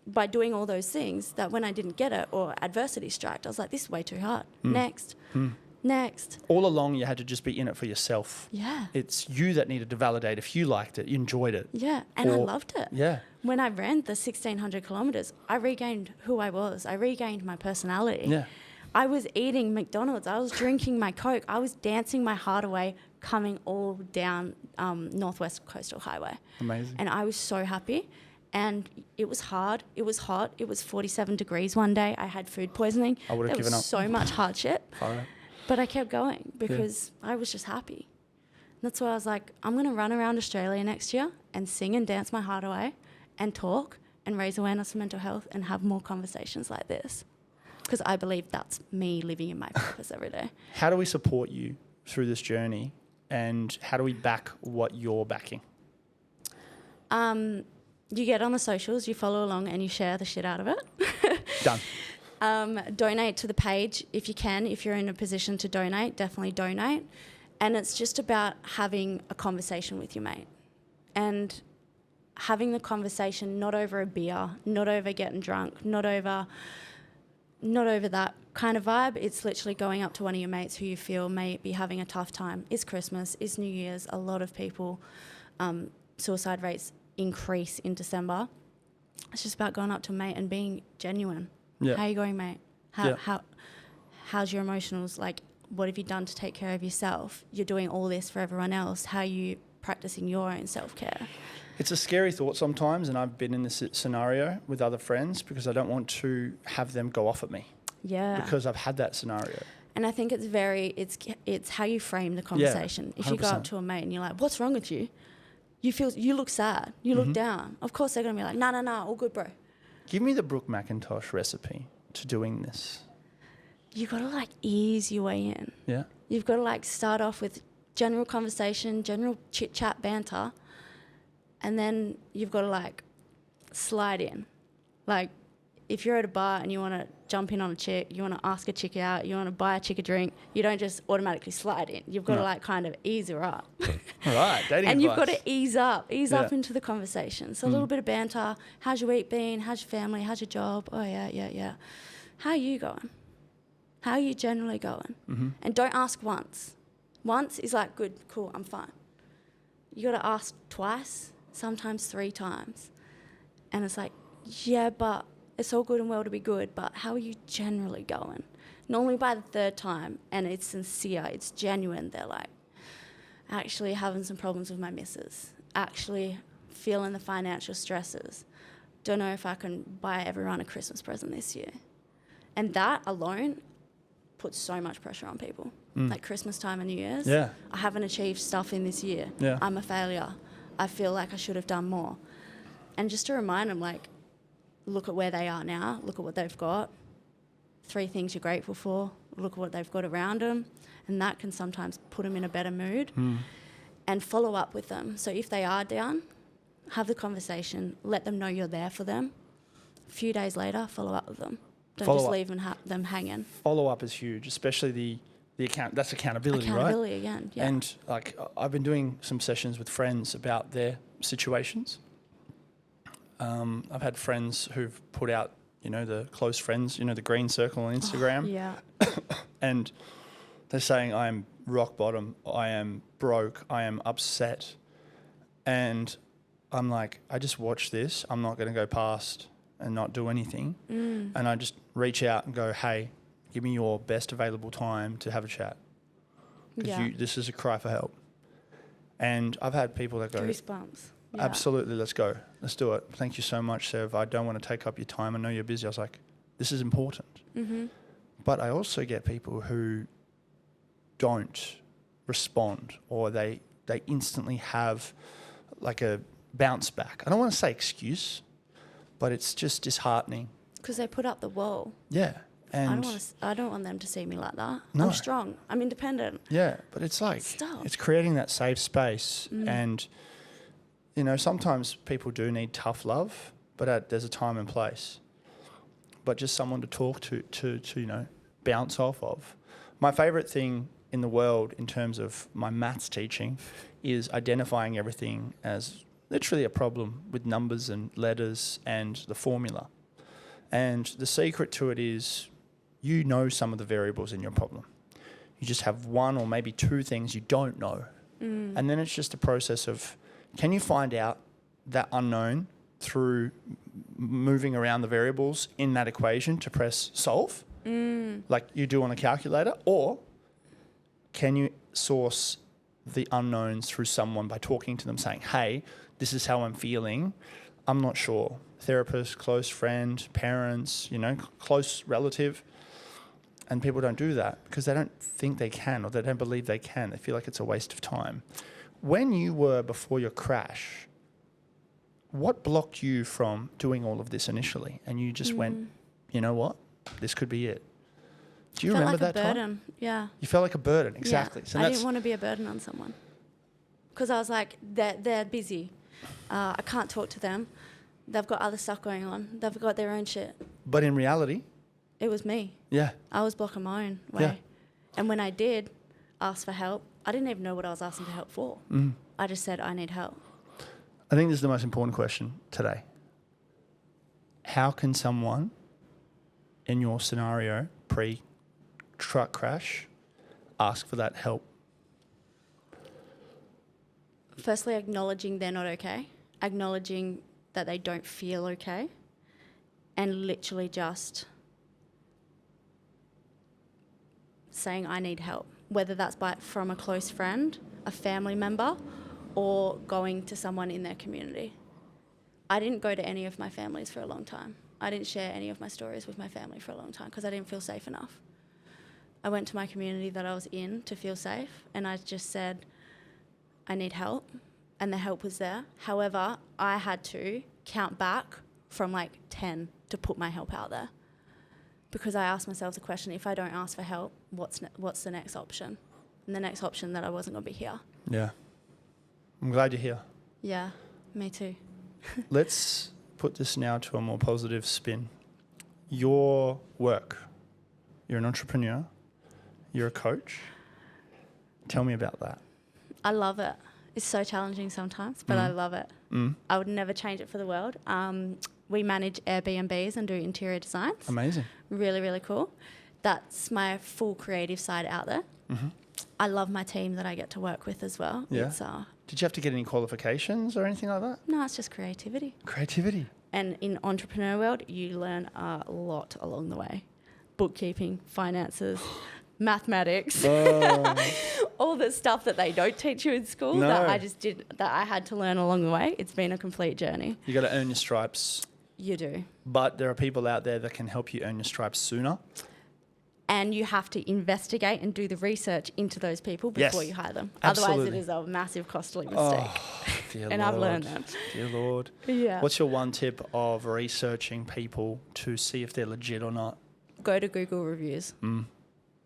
by doing all those things that when I didn't get it or adversity struck, I was like, this is way too hard. Next. Next. All along, you had to just be in it for yourself. Yeah. It's you that needed to validate if you liked it, you enjoyed it. Yeah. And I loved it. Yeah. When I ran the 1,600 kilometres, I regained who I was. I regained my personality. Yeah. I was eating McDonald's. I was drinking my Coke. I was dancing my heart away, coming all down Northwest Coastal Highway. Amazing. And I was so happy. And it was hard. It was hot. It was 47 degrees one day. I had food poisoning. I would have given up. There was so much hardship. All right. But I kept going because I was just happy. That's why I was like, I'm going to run around Australia next year and sing and dance my heart away and talk and raise awareness of mental health and have more conversations like this. Because I believe that's me living in my purpose every day. How do we support you through this journey, and how do we back what you're backing? You get on the socials, you follow along and you share the shit out of it. Done. Donate to the page if you can. If you're in a position to donate, definitely donate. And it's just about having a conversation with your mate. And having the conversation not over a beer, not over getting drunk, not over that kind of vibe. It's literally going up to one of your mates who you feel may be having a tough time. It's Christmas, it's New Year's. A lot of people, suicide rates increase in December. It's just about going up to a mate and being genuine. Yeah. How are you going, mate? How's your emotionals? Like, what have you done to take care of yourself? You're doing all this for everyone else. How are you practicing your own self-care? It's a scary thought sometimes, and I've been in this scenario with other friends because I don't want to have them go off at me. Yeah. Because I've had that scenario. And I think it's how you frame the conversation. If you go up to a mate and you're like, what's wrong with you? You look sad. You look down. Of course they're going to be like, no, all good, bro. Give me the Brooke McIntosh recipe to doing this. You got to like ease your way in. Yeah. You've got to like start off with general conversation, general chit chat, banter. And then you've got to like slide in. Like if you're at a bar and you want to jump in on a chick, you want to ask a chick out, you want to buy a chick a drink, you don't just automatically slide in. You've got to like kind of ease her up. All right, dating and advice. you've got to ease up into the conversation. So a little bit of banter. How's your week been? How's your family? How's your job? Oh, yeah. How are you going? How are you generally going? And don't ask once. Once is like, good, cool, I'm fine. You got to ask twice, sometimes 3 times. And it's like, yeah, but it's all good and well to be good, but how are you generally going? Normally by the 3rd time, and it's sincere, it's genuine, they're like, actually having some problems with my missus, actually feeling the financial stresses, don't know if I can buy everyone a Christmas present this year. And that alone puts so much pressure on people. Like Christmas time and New Year's, Yeah. I haven't achieved stuff in this year. Yeah. I'm a failure. I feel like I should have done more. And just to remind them, like, look at where they are now, look at what they've got, 3 things you're grateful for, look at what they've got around them, and that can sometimes put them in a better mood. And follow up with them. So if they are down, have the conversation, let them know you're there for them. A few days later, follow up with them. Don't just leave them hanging. Follow up is huge, especially the account. That's accountability, right? Accountability again, yeah. And like I've been doing some sessions with friends about their situations. I've had friends who've put out, the close friends, the green circle on Instagram. Yeah. And they're saying, I am rock bottom, I am broke, I am upset. And I'm like, I just watch this. I'm not going to go past and not do anything. And I just reach out and go, hey, give me your best available time to have a chat. Because this is a cry for help. And I've had people that go, Goosebumps. Yeah. absolutely, let's go. Let's do it. Thank you so much, Sev. I don't want to take up your time. I know you're busy. I was like, this is important. Mm-hmm. But I also get people who don't respond, or they instantly have like a bounce back. I don't want to say excuse, but it's just disheartening. Because they put up the wall. Yeah. And I don't want them to see me like that. No. I'm strong. I'm independent. yeah, but it's like, Stop. it's creating that safe space. And, you know, sometimes people do need tough love, but there's a time and place. But just someone to talk to, you know, bounce off of. My favourite thing in the world in terms of my maths teaching is identifying everything as literally a problem with numbers and letters and the formula. And the secret to it is you know some of the variables in your problem. You just have one or maybe two things you don't know. And then it's just a process of, can you find out that unknown through moving around the variables in that equation to press solve, like you do on a calculator, or can you source the unknowns through someone by talking to them, saying, hey, this is how I'm feeling, I'm not sure. Therapist, close friend, parents, you know, close relative. And people don't do that because they don't think they can, or they don't believe they can. They feel like it's a waste of time. When you were before your crash, what blocked you from doing all of this initially? And you just went, you know what? This could be it. Do you remember that time? Felt like a burden. Yeah. You felt like a burden, exactly. Yeah. So I didn't want to be a burden on someone. Because I was like, they're busy. I can't talk to them. They've got other stuff going on. They've got their own shit. But in reality, it was me. Yeah. I was blocking my own way. Yeah. And when I did ask for help, I didn't even know what I was asking for help for. I just said, I need help. I think this is the most important question today. How can someone in your scenario, pre-truck crash, ask for that help? Firstly, acknowledging they're not okay, acknowledging that they don't feel okay, and literally just saying, I need help, whether that's from a close friend, a family member, or going to someone in their community. I didn't go to any of my families for a long time. I didn't share any of my stories with my family for a long time because I didn't feel safe enough. I went to my community that I was in to feel safe, and I just said, I need help, and the help was there. However, I had to count back from like 10 to put my help out there, because I asked myself the question, if I don't ask for help, what's the next option? And the next option that I wasn't going to be here. Yeah. I'm glad you're here. Yeah, me too. Let's put this now to a more positive spin. Your work, you're an entrepreneur, you're a coach. Tell me about that. I love it. It's so challenging sometimes, but I love it. I would never change it for the world. We manage Airbnbs and do interior designs. Amazing. Really, really cool. That's my full creative side out there. I love my team that I get to work with as well. Yeah. It's, Did you have to get any qualifications or anything like that? no, it's just creativity. Creativity. And in entrepreneur world, you learn a lot along the way. Bookkeeping, finances, mathematics, all the stuff that they don't teach you in school that I had to learn along the way. It's been a complete journey. You got to earn your stripes. You do. But there are people out there that can help you earn your stripes sooner. And you have to investigate and do the research into those people before you hire them. Absolutely. Otherwise, it is a massive costly mistake. Oh, dear And Lord. I've learned that. Dear Lord. Yeah. What's your one tip of researching people to see if they're legit or not? Go to Google reviews.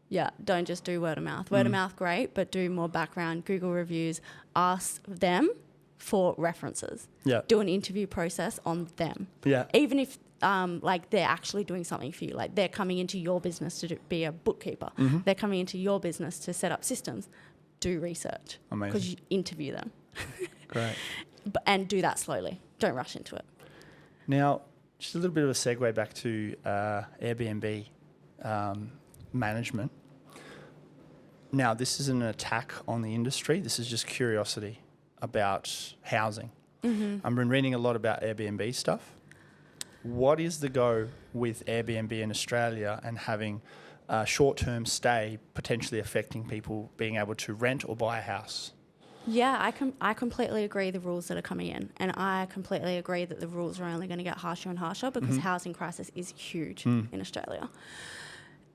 Yeah, don't just do word of mouth. Word of mouth, great, but do more background. Google reviews. Ask them for references. Yeah. Do an interview process on them. Yeah. Even if like they're actually doing something for you, like they're coming into your business to be a bookkeeper. They're coming into your business to set up systems. Do research. Amazing. Because you interview them. Great. And do that slowly. Don't rush into it. Now, just a little bit of a segue back to Airbnb management. Now, this isn't an attack on the industry. This is just curiosity about housing. I've been reading a lot about Airbnb stuff. What is the go with Airbnb in Australia and having a short-term stay potentially affecting people being able to rent or buy a house? Yeah, I completely agree the rules that are coming in, and I completely agree that the rules are only going to get harsher and harsher because housing crisis is huge in Australia.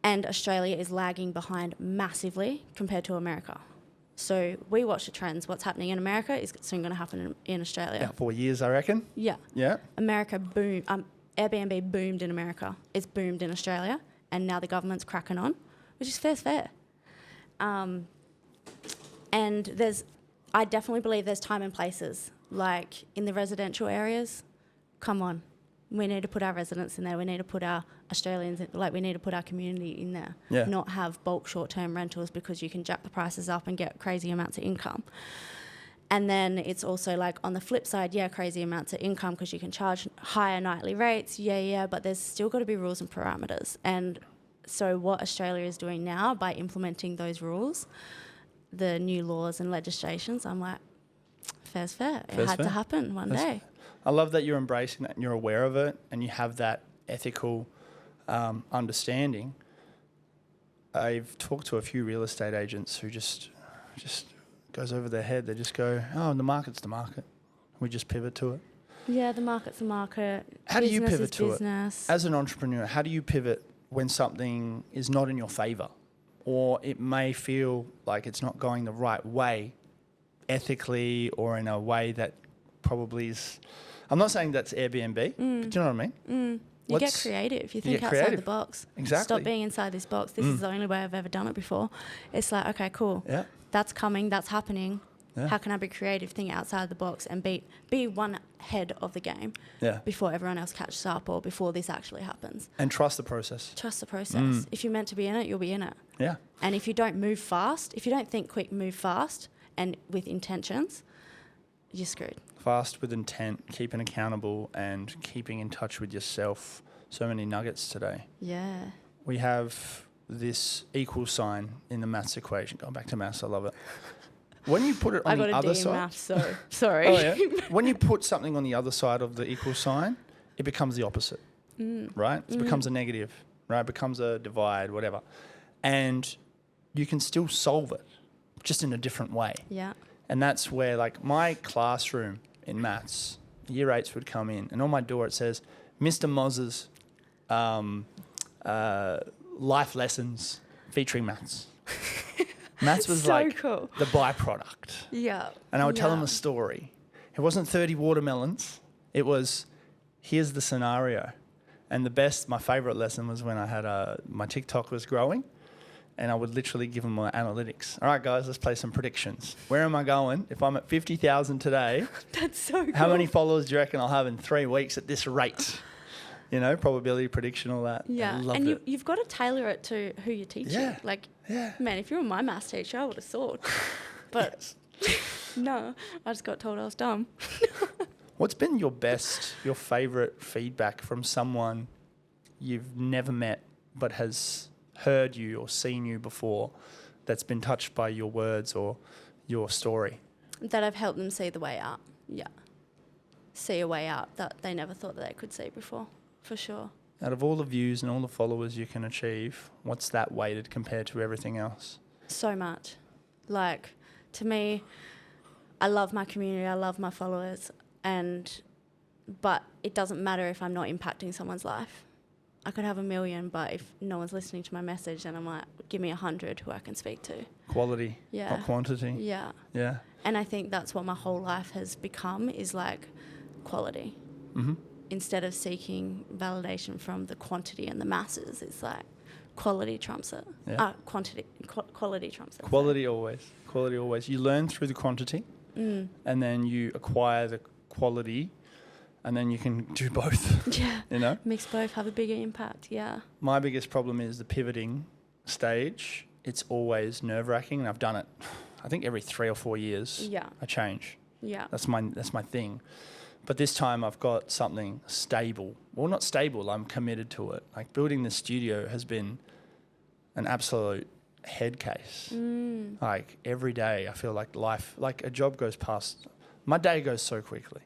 And Australia is lagging behind massively compared to America. So we watch the trends. What's happening in America is soon going to happen in Australia. About 4 years, I reckon. Yeah. Yeah. America boomed. Airbnb boomed in America. It's boomed in Australia, and now the government's cracking on, which is fair. And I definitely believe there's time and places. Like in the residential areas, come on. We need to put our residents in there. We need to put our Australians in, we need to put our community in there. Yeah. Not have bulk short-term rentals because you can jack the prices up and get crazy amounts of income. And then it's also like on the flip side, crazy amounts of income because you can charge higher nightly rates. But there's still got to be rules and parameters. And so what Australia is doing now by implementing those rules, the new laws and legislations, I'm like, fair's fair. It had to happen one day. I love that you're embracing that and you're aware of it and you have that ethical understanding. I've talked to a few real estate agents who just goes over their head. They just go, oh, the market's the market. We just pivot to it. Yeah, the market's the market. How do you pivot to business. it? As an entrepreneur, how do you pivot when something is not in your favour? Or it may feel like it's not going the right way ethically or in a way that probably is... I'm not saying that's Airbnb, but do you know what I mean? You get creative. You think outside the box. Exactly. Stop being inside this box. This is the only way I've ever done it before. It's like, okay, cool. Yeah. That's coming. That's happening. Yeah. How can I be creative, think outside the box and be one head of the game before everyone else catches up or before this actually happens? And trust the process. Trust the process. If you're meant to be in it, you'll be in it. Yeah. And if you don't move fast, if you don't think quick, move fast and with intentions, you're screwed. Fast with intent, keeping accountable and keeping in touch with yourself. So many nuggets today. Yeah. We have this equal sign in the maths equation. Going back to maths, I love it. When you put it on the other side... maths, so sorry. Oh, yeah. When you put something on the other side of the equal sign, it becomes the opposite, right? It becomes a negative, right? It becomes a divide, whatever. And you can still solve it, just in a different way. Yeah. And that's where, like, my classroom in maths, year 8s would come in, and on my door it says, Mr. Moz's life lessons featuring maths. Maths was so like cool. the byproduct. Yeah. And I would tell them a story. It wasn't 30 watermelons. It was, here's the scenario. And my favourite lesson was when I had my TikTok was growing, and I would literally give them my analytics. All right, guys, let's play some predictions. Where am I going? If I'm at 50,000 today, that's so cool. How many followers do you reckon I'll have in 3 weeks at this rate? You know, probability prediction, all that. Yeah, and you've got to tailor it to who you're teaching. Yeah. Like, man, if you were my maths teacher, I would have soared. But no, I just got told I was dumb. What's been your favourite feedback from someone you've never met but has heard you or seen you before that's been touched by your words or your story? That I've helped them see the way out. Yeah. See a way out that they never thought that they could see before, for sure. Out of all the views and all the followers you can achieve, what's that weighted compared to everything else? So much. Like, to me, I love my community, I love my followers, but it doesn't matter if I'm not impacting someone's life. I could have 1 million, but if no one's listening to my message, then I'm like, give me 100 who I can speak to. Quality, not quantity. Yeah. Yeah. And I think that's what my whole life has become, is like quality. Mm-hmm. Instead of seeking validation from the quantity and the masses, it's like quality trumps it. Yeah. Quality trumps it. Quality always. Quality always. You learn through the quantity, and then you acquire the quality, and then you can do both. Yeah. You know? Mix both, have a bigger impact, yeah. My biggest problem is the pivoting stage. It's always nerve-wracking, and I've done it, I think, every 3 or 4 years. Yeah. I change. Yeah. That's my thing. But this time I've got something stable. Well, not stable, I'm committed to it. Like, building this studio has been an absolute head case. Like, every day I feel like life, like a job goes past. My day goes so quickly.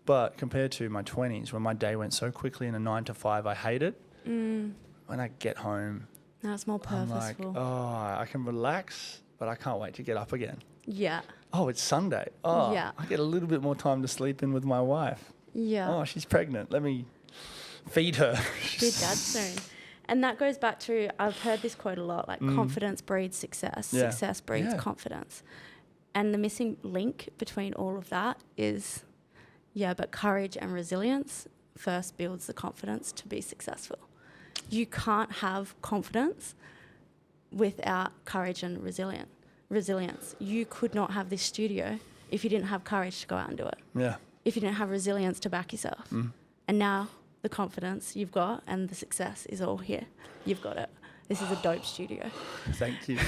But compared to my 20s, when my day went so quickly in a 9 to 5, I hate it. When I get home, now it's more purposeful. I'm like, oh, I can relax, but I can't wait to get up again. Yeah. Oh, it's Sunday. Oh, Yeah. I get a little bit more time to sleep in with my wife. Yeah. Oh, she's pregnant. Let me feed her. Be dad soon. And that goes back to, I've heard this quote a lot, like confidence breeds success. Yeah. Success breeds confidence. And the missing link between all of that is, but courage and resilience first builds the confidence to be successful. You can't have confidence without courage and resilience. You could not have this studio if you didn't have courage to go out and do it. Yeah. If you didn't have resilience to back yourself. And now the confidence you've got and the success is all here. You've got it. This is a dope studio. Thank you.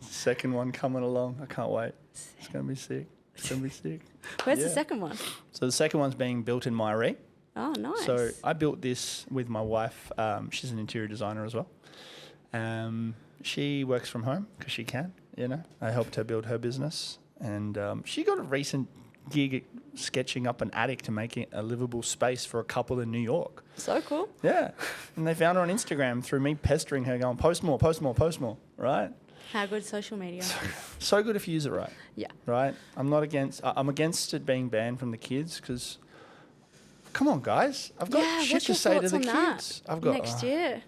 Second one coming along. I can't wait. It's going to be sick. It's going to be sick. Where's the second one? So the second one's being built in Myree. Oh, nice. So I built this with my wife. She's an interior designer as well. She works from home because she can, I helped her build her business. And she got a recent gig sketching up an attic to make it a livable space for a couple in New York. So cool. Yeah. And they found her on Instagram through me pestering her going, post more, post more, post more, right? How good social media? So good if you use it right. Yeah. Right? I'm against it being banned from the kids because, come on, guys. I've got shit to say to the kids. I've got next year.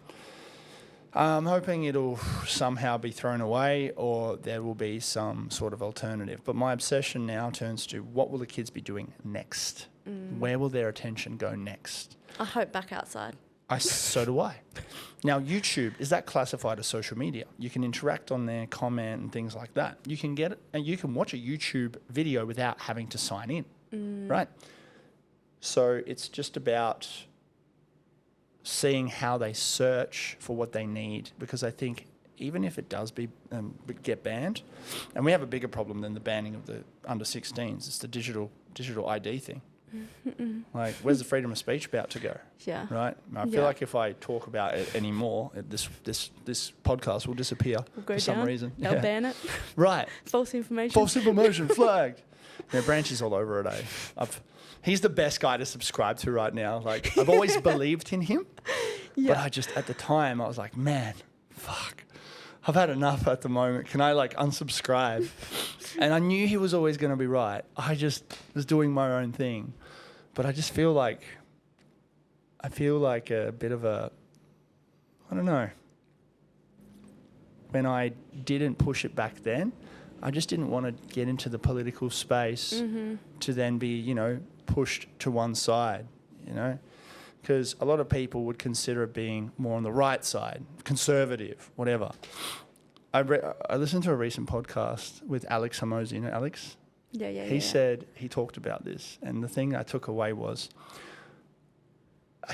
I'm hoping it'll somehow be thrown away or there will be some sort of alternative. But my obsession now turns to what will the kids be doing next? Where will their attention go next? I hope back outside. So do I. Now, YouTube, is that classified as social media? You can interact on there, comment and things like that. You can get it and you can watch a YouTube video without having to sign in, right? So it's just about seeing how they search for what they need, because I think even if it does get banned, and we have a bigger problem than the banning of the under 16s, it's the digital ID thing. Like, where's the freedom of speech about to go? Yeah. Right? I feel like if I talk about it anymore, this podcast will disappear for some reason. They'll ban it. Right. False information. False information flagged. Branch is all over it, eh? He's the best guy to subscribe to right now. Like, I've always believed in him, but I just, at the time, I was like, man, fuck. I've had enough at the moment. Can I unsubscribe? And I knew he was always going to be right. I just was doing my own thing. But I just feel like, a bit of a, I don't know. When I didn't push it back then, I just didn't want to get into the political space to then be, pushed to one side, because a lot of people would consider it being more on the right side, conservative, whatever. I listened to a recent podcast with Alex Hamosi. You know Alex? Yeah. He said, he talked about this, and the thing I took away was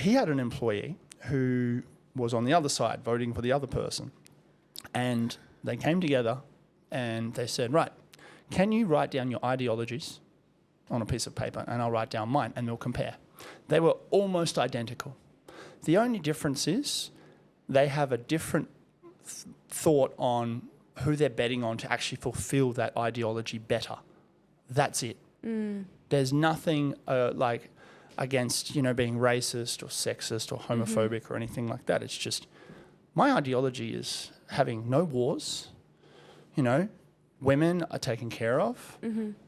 he had an employee who was on the other side voting for the other person, and they came together and they said, right, can you write down your ideologies on a piece of paper and I'll write down mine, and they'll compare. They were almost identical. The only difference is they have a different thought on who they're betting on to actually fulfill that ideology better. That's it. There's nothing against, being racist or sexist or homophobic or anything like that. It's just my ideology is having no wars, women are taken care of,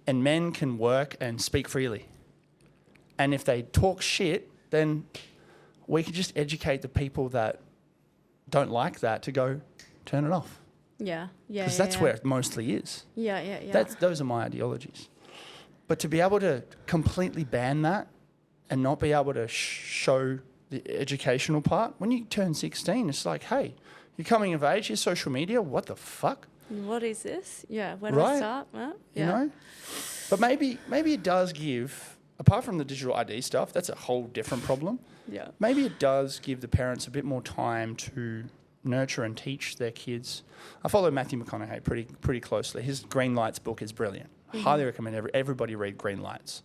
and men can work and speak freely. And if they talk shit, then we can just educate the people that don't like that to go turn it off. Yeah. Because that's where it mostly is. Yeah. Those are my ideologies. But to be able to completely ban that and not be able to show the educational part, when you turn 16, it's like, hey, you're coming of age, here's social media, what the fuck? What is this? Yeah, when right? I start, yeah. But maybe it does give, apart from the digital ID stuff, that's a whole different problem. Yeah. Maybe it does give the parents a bit more time to nurture and teach their kids. I follow Matthew McConaughey pretty closely. His Green Lights book is brilliant. Highly recommend everybody read Green Lights.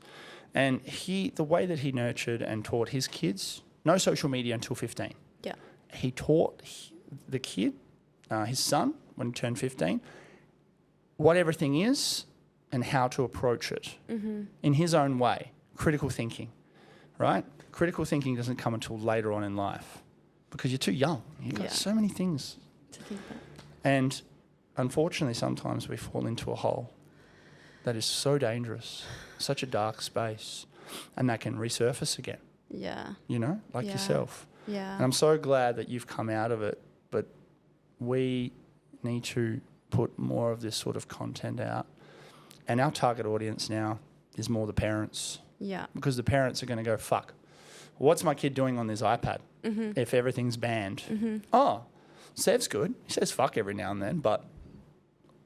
And the way that he nurtured and taught his kids, no social media until 15. Yeah. He taught the kid, his son, when he turned 15, what everything is and how to approach it in his own way. Critical thinking, right? Critical thinking doesn't come until later on in life because you're too young. You've got so many things to think about. And unfortunately, sometimes we fall into a hole that is so dangerous, such a dark space, and that can resurface again, Yeah. you know, like Yeah. yourself. Yeah. And I'm so glad that you've come out of it, but we need to put more of this sort of content out. And our target audience now is more the parents, Yeah. because the parents are going to go, fuck, what's my kid doing on this iPad Mm-hmm. if everything's banned? Mm-hmm. Oh, Sev's good. He says fuck every now and then, but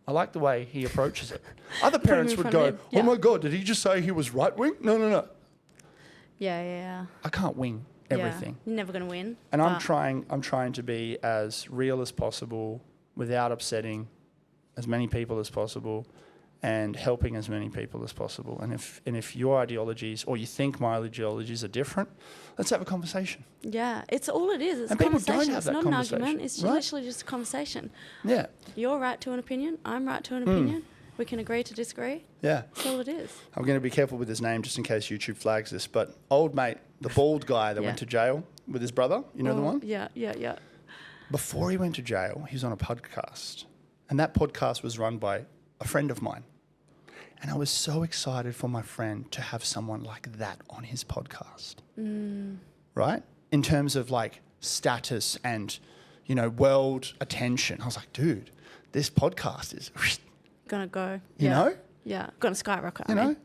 I like the way he approaches it. Other parents would go, Yeah. oh my God, did he just say he was right wing? No. Yeah, yeah. I can't wing everything. Yeah. You're never going to win. And I'm but- trying to be as real as possible without upsetting as many people as possible and helping as many people as possible. And if your ideologies, or you think my ideologies are different, let's have a conversation. Yeah, it's all it is. It's And a people don't conversation. have It's that not an conversation, argument. It's right? literally just a conversation. Yeah. You're right to an opinion. I'm right to an opinion. We can agree to disagree. Yeah. That's all it is. I'm going to be careful with his name just in case YouTube flags this, but old mate, the bald guy that Yeah. went to jail with his brother, you know the one? Yeah. Before he went to jail, he was on a podcast. And that podcast was run by a friend of mine. And I was so excited for my friend to have someone like that on his podcast. Right? In terms of like status and, you know, world attention. I was like, dude, this podcast is, Gonna go. you know? Yeah. Gonna skyrocket. You know?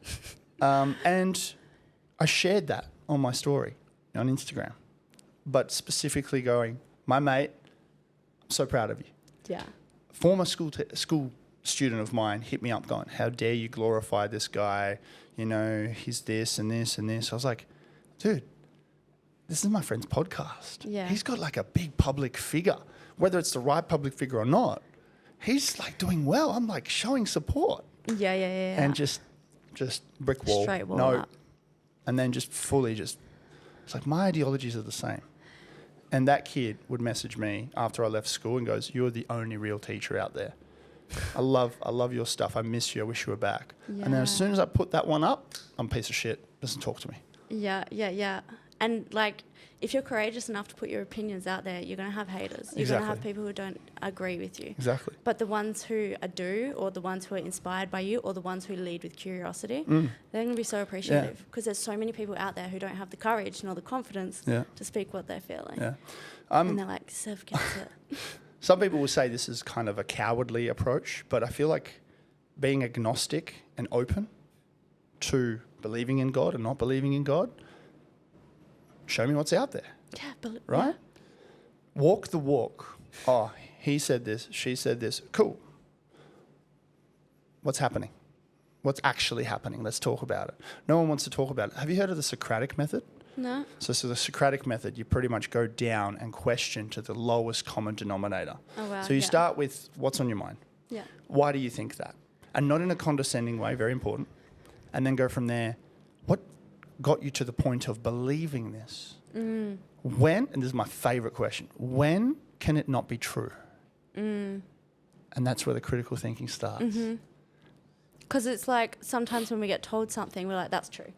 And I shared that on my story on Instagram. But specifically going, my mate, I'm so proud of you. Yeah. Former school student of mine hit me up going, how dare you glorify this guy? You know, he's this and this and this. I was like, dude, this is my friend's podcast. Yeah. He's got like a big public figure, whether it's the right public figure or not. He's like doing well. I'm like showing support. Yeah. And just brick wall. Straight wall no. up. And then just fully it's like my ideologies are the same. And that kid would message me after I left school and goes, you're the only real teacher out there. I love your stuff. I miss you. I wish you were back. Yeah. And then as soon as I put that one up, I'm a piece of shit. Doesn't talk to me. Yeah. And like, if you're courageous enough to put your opinions out there, you're going to have haters. You're going Exactly. to have people who don't agree with you. Exactly. But the ones who do, or the ones who are inspired by you, or the ones who lead with curiosity, they're going to be so appreciative, because there's so many people out there who don't have the courage nor the confidence to speak what they're feeling. Yeah. And they're like, Sev gets it. Some people will say this is kind of a cowardly approach, but I feel like being agnostic and open to believing in God and not believing in God, show me what's out there. Yeah, but Right? Walk the walk. Oh, he said this, she said this. Cool. What's happening? What's actually happening? Let's talk about it. No one wants to talk about it. Have you heard of the Socratic method? No. So the Socratic method, you pretty much go down and question to the lowest common denominator. Oh, wow. So you yeah. start with what's on your mind. Yeah. Why do you think that? And not in a condescending way, very important. And then go from there, what got you to the point of believing this? When, and this is my favorite question, when can it not be true? And that's where the critical thinking starts. Because it's like sometimes when we get told something, we're like, that's true.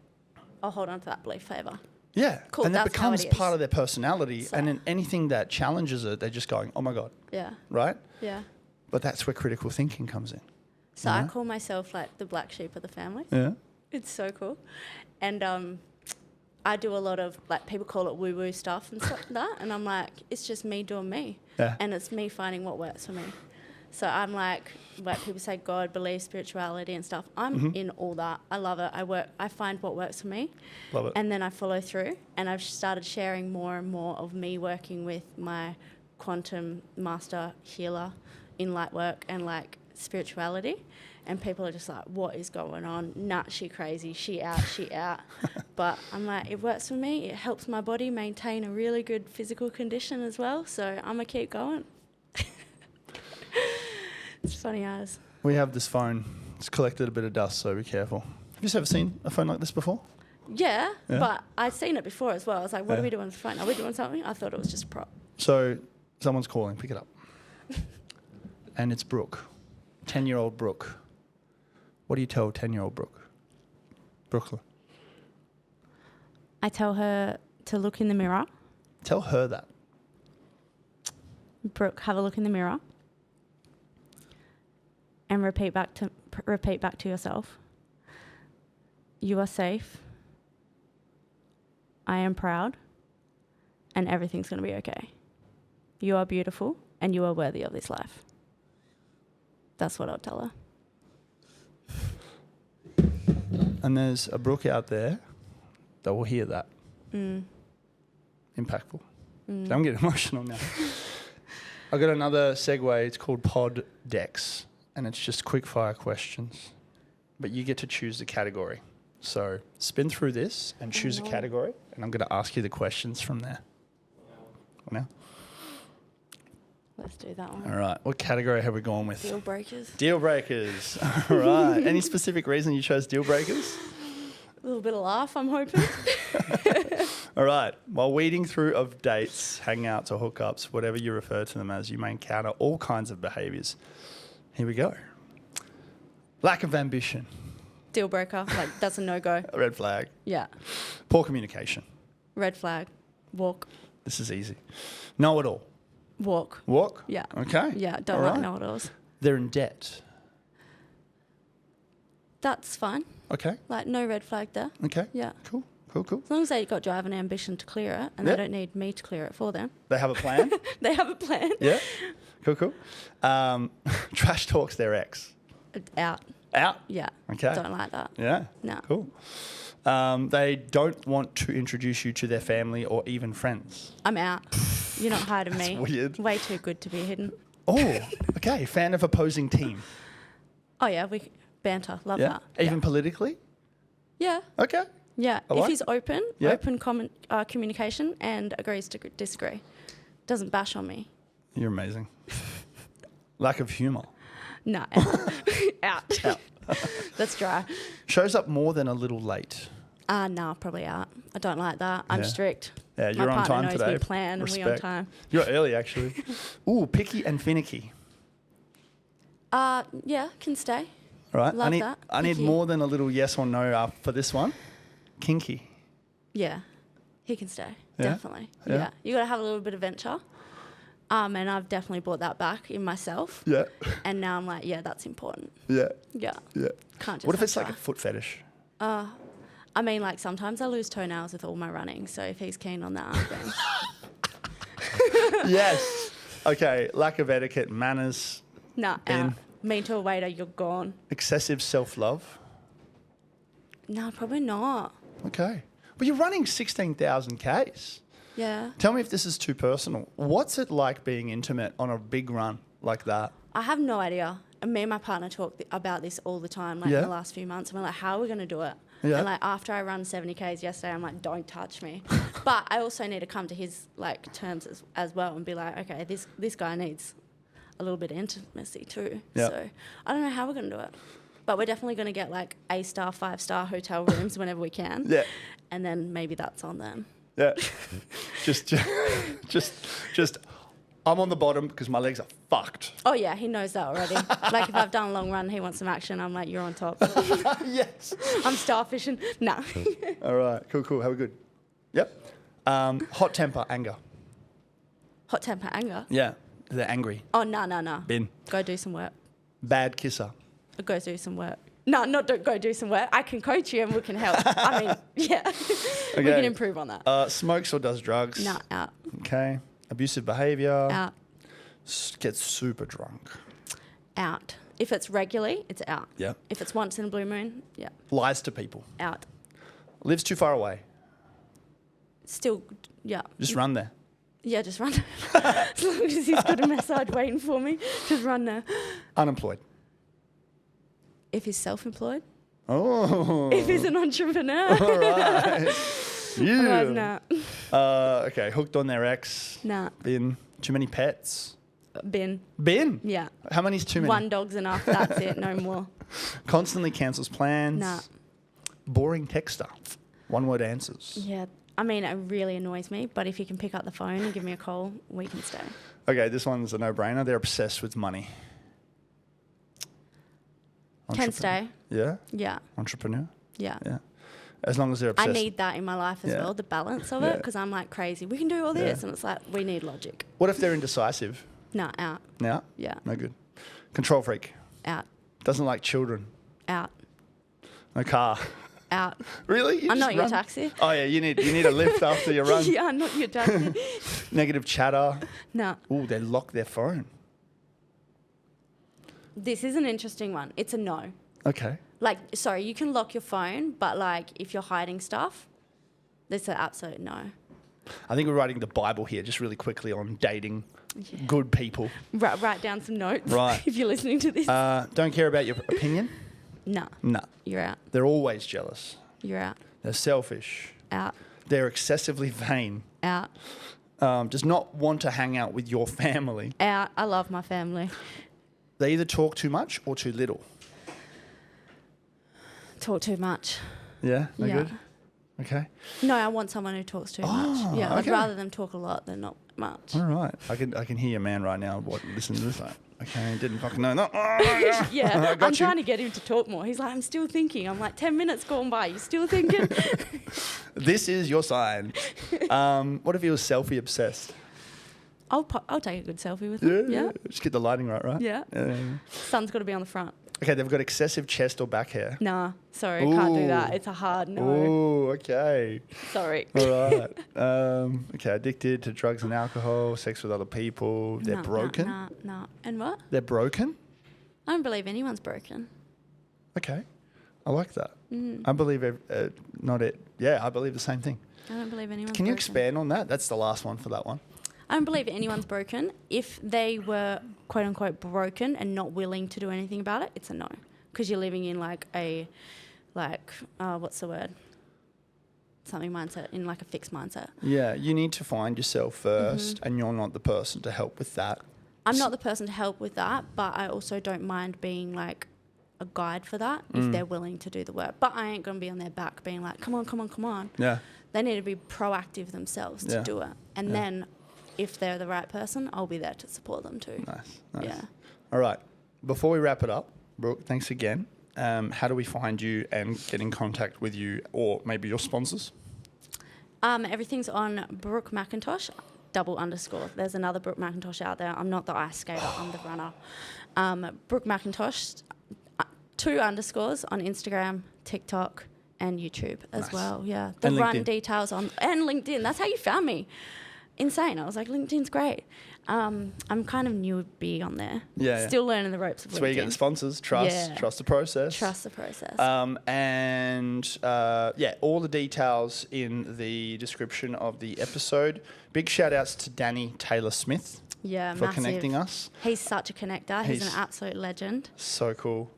I'll hold on to that belief forever. Yeah, Cool, and that that's how it becomes part is. of their personality. So- And in anything that challenges it, they're just going, oh my God, Yeah. right? Yeah. But that's where critical thinking comes in. So Yeah. I call myself like the black sheep of the family. Yeah. It's so cool. And I do a lot of, like, people call it woo-woo stuff and stuff like that. And I'm like, it's just me doing me. Yeah. And it's me finding what works for me. So I'm like people say God, believe, spirituality and stuff. I'm in all that. I love it. I find what works for me. Love it. And then I follow through. And I've started sharing more and more of me working with my quantum master healer in light work and like spirituality. And people are just like, what is going on? Nah, she crazy. She out. But I'm like, it works for me. It helps my body maintain a really good physical condition as well. So I'm going to keep going. It's funny as. We have this phone. It's collected a bit of dust, so be careful. Have you ever seen a phone like this before? Yeah, Yeah. but I'd seen it before as well. I was like, what Yeah. are we doing with the phone? Are we doing something? I thought it was just a prop. So someone's calling. Pick it up. And it's Brooke. 10-year-old Brooke. What do you tell 10-year-old Brooke? Brooklyn. I tell her to look in the mirror. Tell her that. Brooke, have a look in the mirror. And repeat back to yourself. You are safe. I am proud. And everything's going to be okay. You are beautiful and you are worthy of this life. That's what I'll tell her. And there's a Brooke out there that will hear that. Impactful. I'm getting emotional now. I've got another segue. It's called Pod Decks, and it's just quick fire questions. But you get to choose the category. So spin through this and choose a category, and I'm going to ask you the questions from there. Now? Let's do that one. All right. What category have we gone with? Deal breakers. Deal breakers. All right. Any specific reason you chose deal breakers? A little bit of laugh, I'm hoping. All right. While weeding through of dates, hangouts or hookups, whatever you refer to them as, you may encounter all kinds of behaviours. Here we go. Lack of ambition. Deal breaker. Like, that's a no-go. A red flag. Yeah. Poor communication. Red flag. Walk. This is easy. Know-it-all. Walk. Walk? Yeah. Okay. Yeah, don't All like right. know-it-alls. They're in debt. That's fine. Okay. Like, no red flag there. Okay. Yeah. Cool. Cool, cool. As long as they got drive and ambition to clear it, and Yeah. they don't need me to clear it for them. They have a plan? They have a plan. Yeah. Cool, cool. Trash talks their ex. Out. Out? Yeah. Okay. Don't like that. Yeah. No. Cool. They don't want to introduce you to their family or even friends. I'm out. You're not hiding me. weird. Way too good to be hidden. Oh, okay. Fan of opposing team. Oh, yeah. We banter. Love Yeah. that. Even politically? Yeah. Okay. Yeah. I If like he's open, Yeah. open communication and agrees to disagree. Doesn't bash on me. You're amazing. Lack of humour. No. Out. Out. That's dry. Shows up more than a little late. Nah, probably out. I don't like that. I'm Yeah. strict. Yeah, you're My on partner time knows today. we plan and we on Respect. time. You're early, actually. Ooh, picky and finicky. Yeah, can stay. All right. Love that. I need Picky. more than a little yes or no for this one. Kinky. Yeah, he can stay. Yeah? Definitely. Yeah? Yeah. You got to have a little bit of venture. And I've definitely brought that back in myself. Yeah. And now I'm like, yeah, that's important. Yeah. Yeah. Yeah. Can't just What if have it's like a dry. foot fetish? I mean, like sometimes I lose toenails with all my running. So if he's keen on that, then Yes. Okay. Lack of etiquette, manners, nah, In. out. Mean to a waiter, you're gone. excessive self-love. No, probably not. Okay. But you're running 16,000 Ks. Yeah. Tell me if this is too personal. What's it like being intimate on a big run like that? I have no idea. And me and my partner talk about this all the time, like Yeah. in the last few months. And we're like, how are we going to do it? Yeah. And like after I run 70 Ks yesterday, I'm like, don't touch me. But I also need to come to his like terms as well and be like, okay, this guy needs a little bit of intimacy too. Yeah. So I don't know how we're going to do it. But we're definitely going to get like A-star, 5-star hotel rooms whenever we can. Yeah. And then maybe that's on them. Yeah. just, I'm on the bottom because my legs are fucked. Oh, yeah, he knows that already. Like if I've done a long run, he wants some action. I'm like, you're on top. Yes. I'm starfishing. Nah. All right. Cool. How we good? Yep. Hot temper, anger. Hot temper, anger. Yeah. They're angry. Oh, no. Bin. Go do some work. Bad kisser. Go do some work. No, not don't go do some work. I can coach you and we can help. I mean, yeah. We can improve on that. Smokes or does drugs. Nah, out. Okay. Abusive behaviour. Out. Gets super drunk. Out. If it's regularly, it's out. Yeah. If it's once in a blue moon, yeah. Lies to people. Out. Lives too far away. Still, yeah. Just run there. Yeah, just run. As long as he's got a massage waiting for me, just run there. Unemployed. If he's self-employed. Oh. If he's an entrepreneur. All right. Otherwise, nah. Okay. Hooked on their ex. Nah. Bin. Too many pets. Bin. Bin? Yeah. How many's too many? One dog's enough. That's it. No more. Constantly cancels plans. Nah. Boring texter. One word answers. Yeah. I mean, it really annoys me, but if you can pick up the phone and give me a call, we can stay. Okay, this one's a no-brainer. They're obsessed with money. Can stay. Yeah? Yeah. Entrepreneur? Yeah. Yeah. As long as they're obsessed. I need that in my life as Yeah. well, the balance of Yeah. it, because I'm like crazy. We can do all this. And it's like, we need logic. What if they're indecisive? Nah, out. Now? Yeah. No good. Control freak. Out. Doesn't like children. Out. No car. Out. Really? You I'm just not your run? taxi. Oh yeah, you need a lift after you run. Yeah, I'm not your taxi. Negative chatter. No. Oh, they lock their phone. This is an interesting one. It's a no. Okay. Like, sorry, you can lock your phone, but like if you're hiding stuff, that's an absolute no. I think we're writing the Bible here, just really quickly on dating good people. Write down some notes. Right. If you're listening to this. Don't care about your opinion. No. No. You're out. They're always jealous. You're out. They're selfish. Out. They're excessively vain. Out. Does not want to hang out with your family. Out. I love my family. They either talk too much or too little. Talk too much. Yeah? No Yeah. good? Okay. No, I want someone who talks too much. Yeah, okay. I'd rather them talk a lot than not much. All right. I can hear your man right now listening to this. Like, okay, didn't fucking know that. Yeah, got I'm you. trying to get him to talk more. He's like, I'm still thinking. I'm like, 10 minutes gone by. You still thinking? This is your sign. What if he was selfie obsessed? I'll take a good selfie with him. Yeah. Just get the lighting right? Yeah. Sun's got to be on the front. Okay, they've got excessive chest or back hair. Nah, sorry, can't do that. Ooh. It's a hard no. Oh, okay. Sorry. All right. Okay, addicted to drugs and alcohol, sex with other people. They're broken. Nah. And what? They're broken? I don't believe anyone's broken. Okay. I like that. I believe, not it. Yeah, I believe the same thing. I don't believe anyone's Can you broken. expand on that? That's the last one for that one. I don't believe anyone's broken. If they were quote unquote broken and not willing to do anything about it, it's a no. Because you're living in what's the word? Something mindset, in like a fixed mindset. Yeah, you need to find yourself first, and you're not the person to help with that. I'm not the person to help with that, but I also don't mind being like a guide for that if they're willing to do the work. But I ain't going to be on their back being like, come on. Yeah. They need to be proactive themselves to do it. And then if they're the right person, I'll be there to support them too. Nice. Yeah. All right. Before we wrap it up, Brooke, thanks again. How do we find you and get in contact with you or maybe your sponsors? Everything's on Brooke McIntosh, _. There's another Brooke McIntosh out there. I'm not the ice skater, I'm the runner. Brooke McIntosh, 2 underscores on Instagram, TikTok, and YouTube as well. Yeah. The And run LinkedIn. details and LinkedIn. That's how you found me. Insane. I was like, LinkedIn's great. I'm kind of newbie on there. Yeah. Still learning the ropes of LinkedIn. That's where you get the sponsors. Trust the process. Trust the process. All the details in the description of the episode. Big shout outs to Danny Taylor Smith Yeah, for massive. connecting us. He's such a connector. He's an absolute legend. So cool.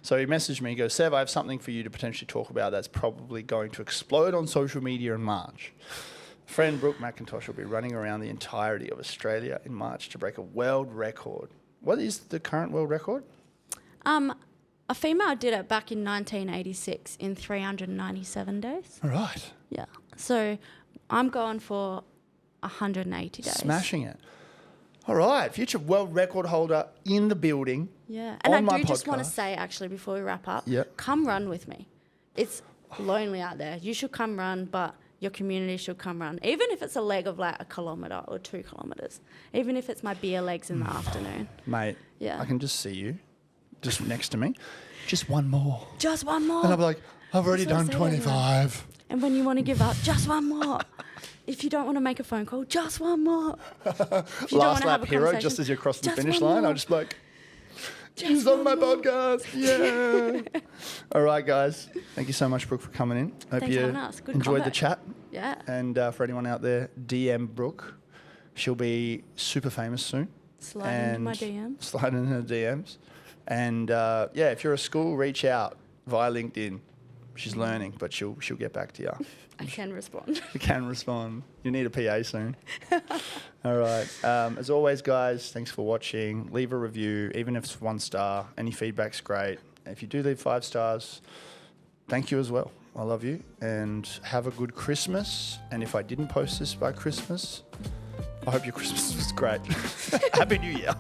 So he messaged me, he goes, Sev, I have something for you to potentially talk about that's probably going to explode on social media in March. Friend Brooke McIntosh will be running around the entirety of Australia in March to break a world record. What is the current world record? A female did it back in 1986 in 397 days. All right. Yeah. So I'm going for 180 days. Smashing it. All right. Future world record holder in the building. Yeah. And on I my do just want to podcast. say, actually, before we wrap up, Yep. come run with me. It's lonely out there. You should come run, but your community should come run. Even if it's a leg of like 1 kilometre or 2 kilometres. Even if it's my beer legs in the afternoon. Mate, Yeah. I can just see you just next to me. Just one more. Just one more. And I'll be like, I've already That's done what I say, 25. And when you want to give up, just one more. If you don't want to make a phone call, just one more. If you don't want Last to have lap a hero, conversation, just as you're crossing the just finish one line, more. I'll just be like, Just he's on my one more. podcast. Yeah. All right, guys. Thank you so much, Brooke, for coming in. Hope Thanks for you having us. Good enjoyed the convo. chat. Yeah. And for anyone out there, DM Brooke. She'll be super famous soon. Slide into my DMs. Slide into her DMs. And if you're a school, reach out via LinkedIn. She's learning, but she'll get back to you. I can respond. You can respond. You need a PA soon. All right. As always, guys, thanks for watching. Leave a review, even if it's 1 star. Any feedback's great. If you do leave 5 stars, thank you as well. I love you. And have a good Christmas. And if I didn't post this by Christmas, I hope your Christmas was great. Happy New Year.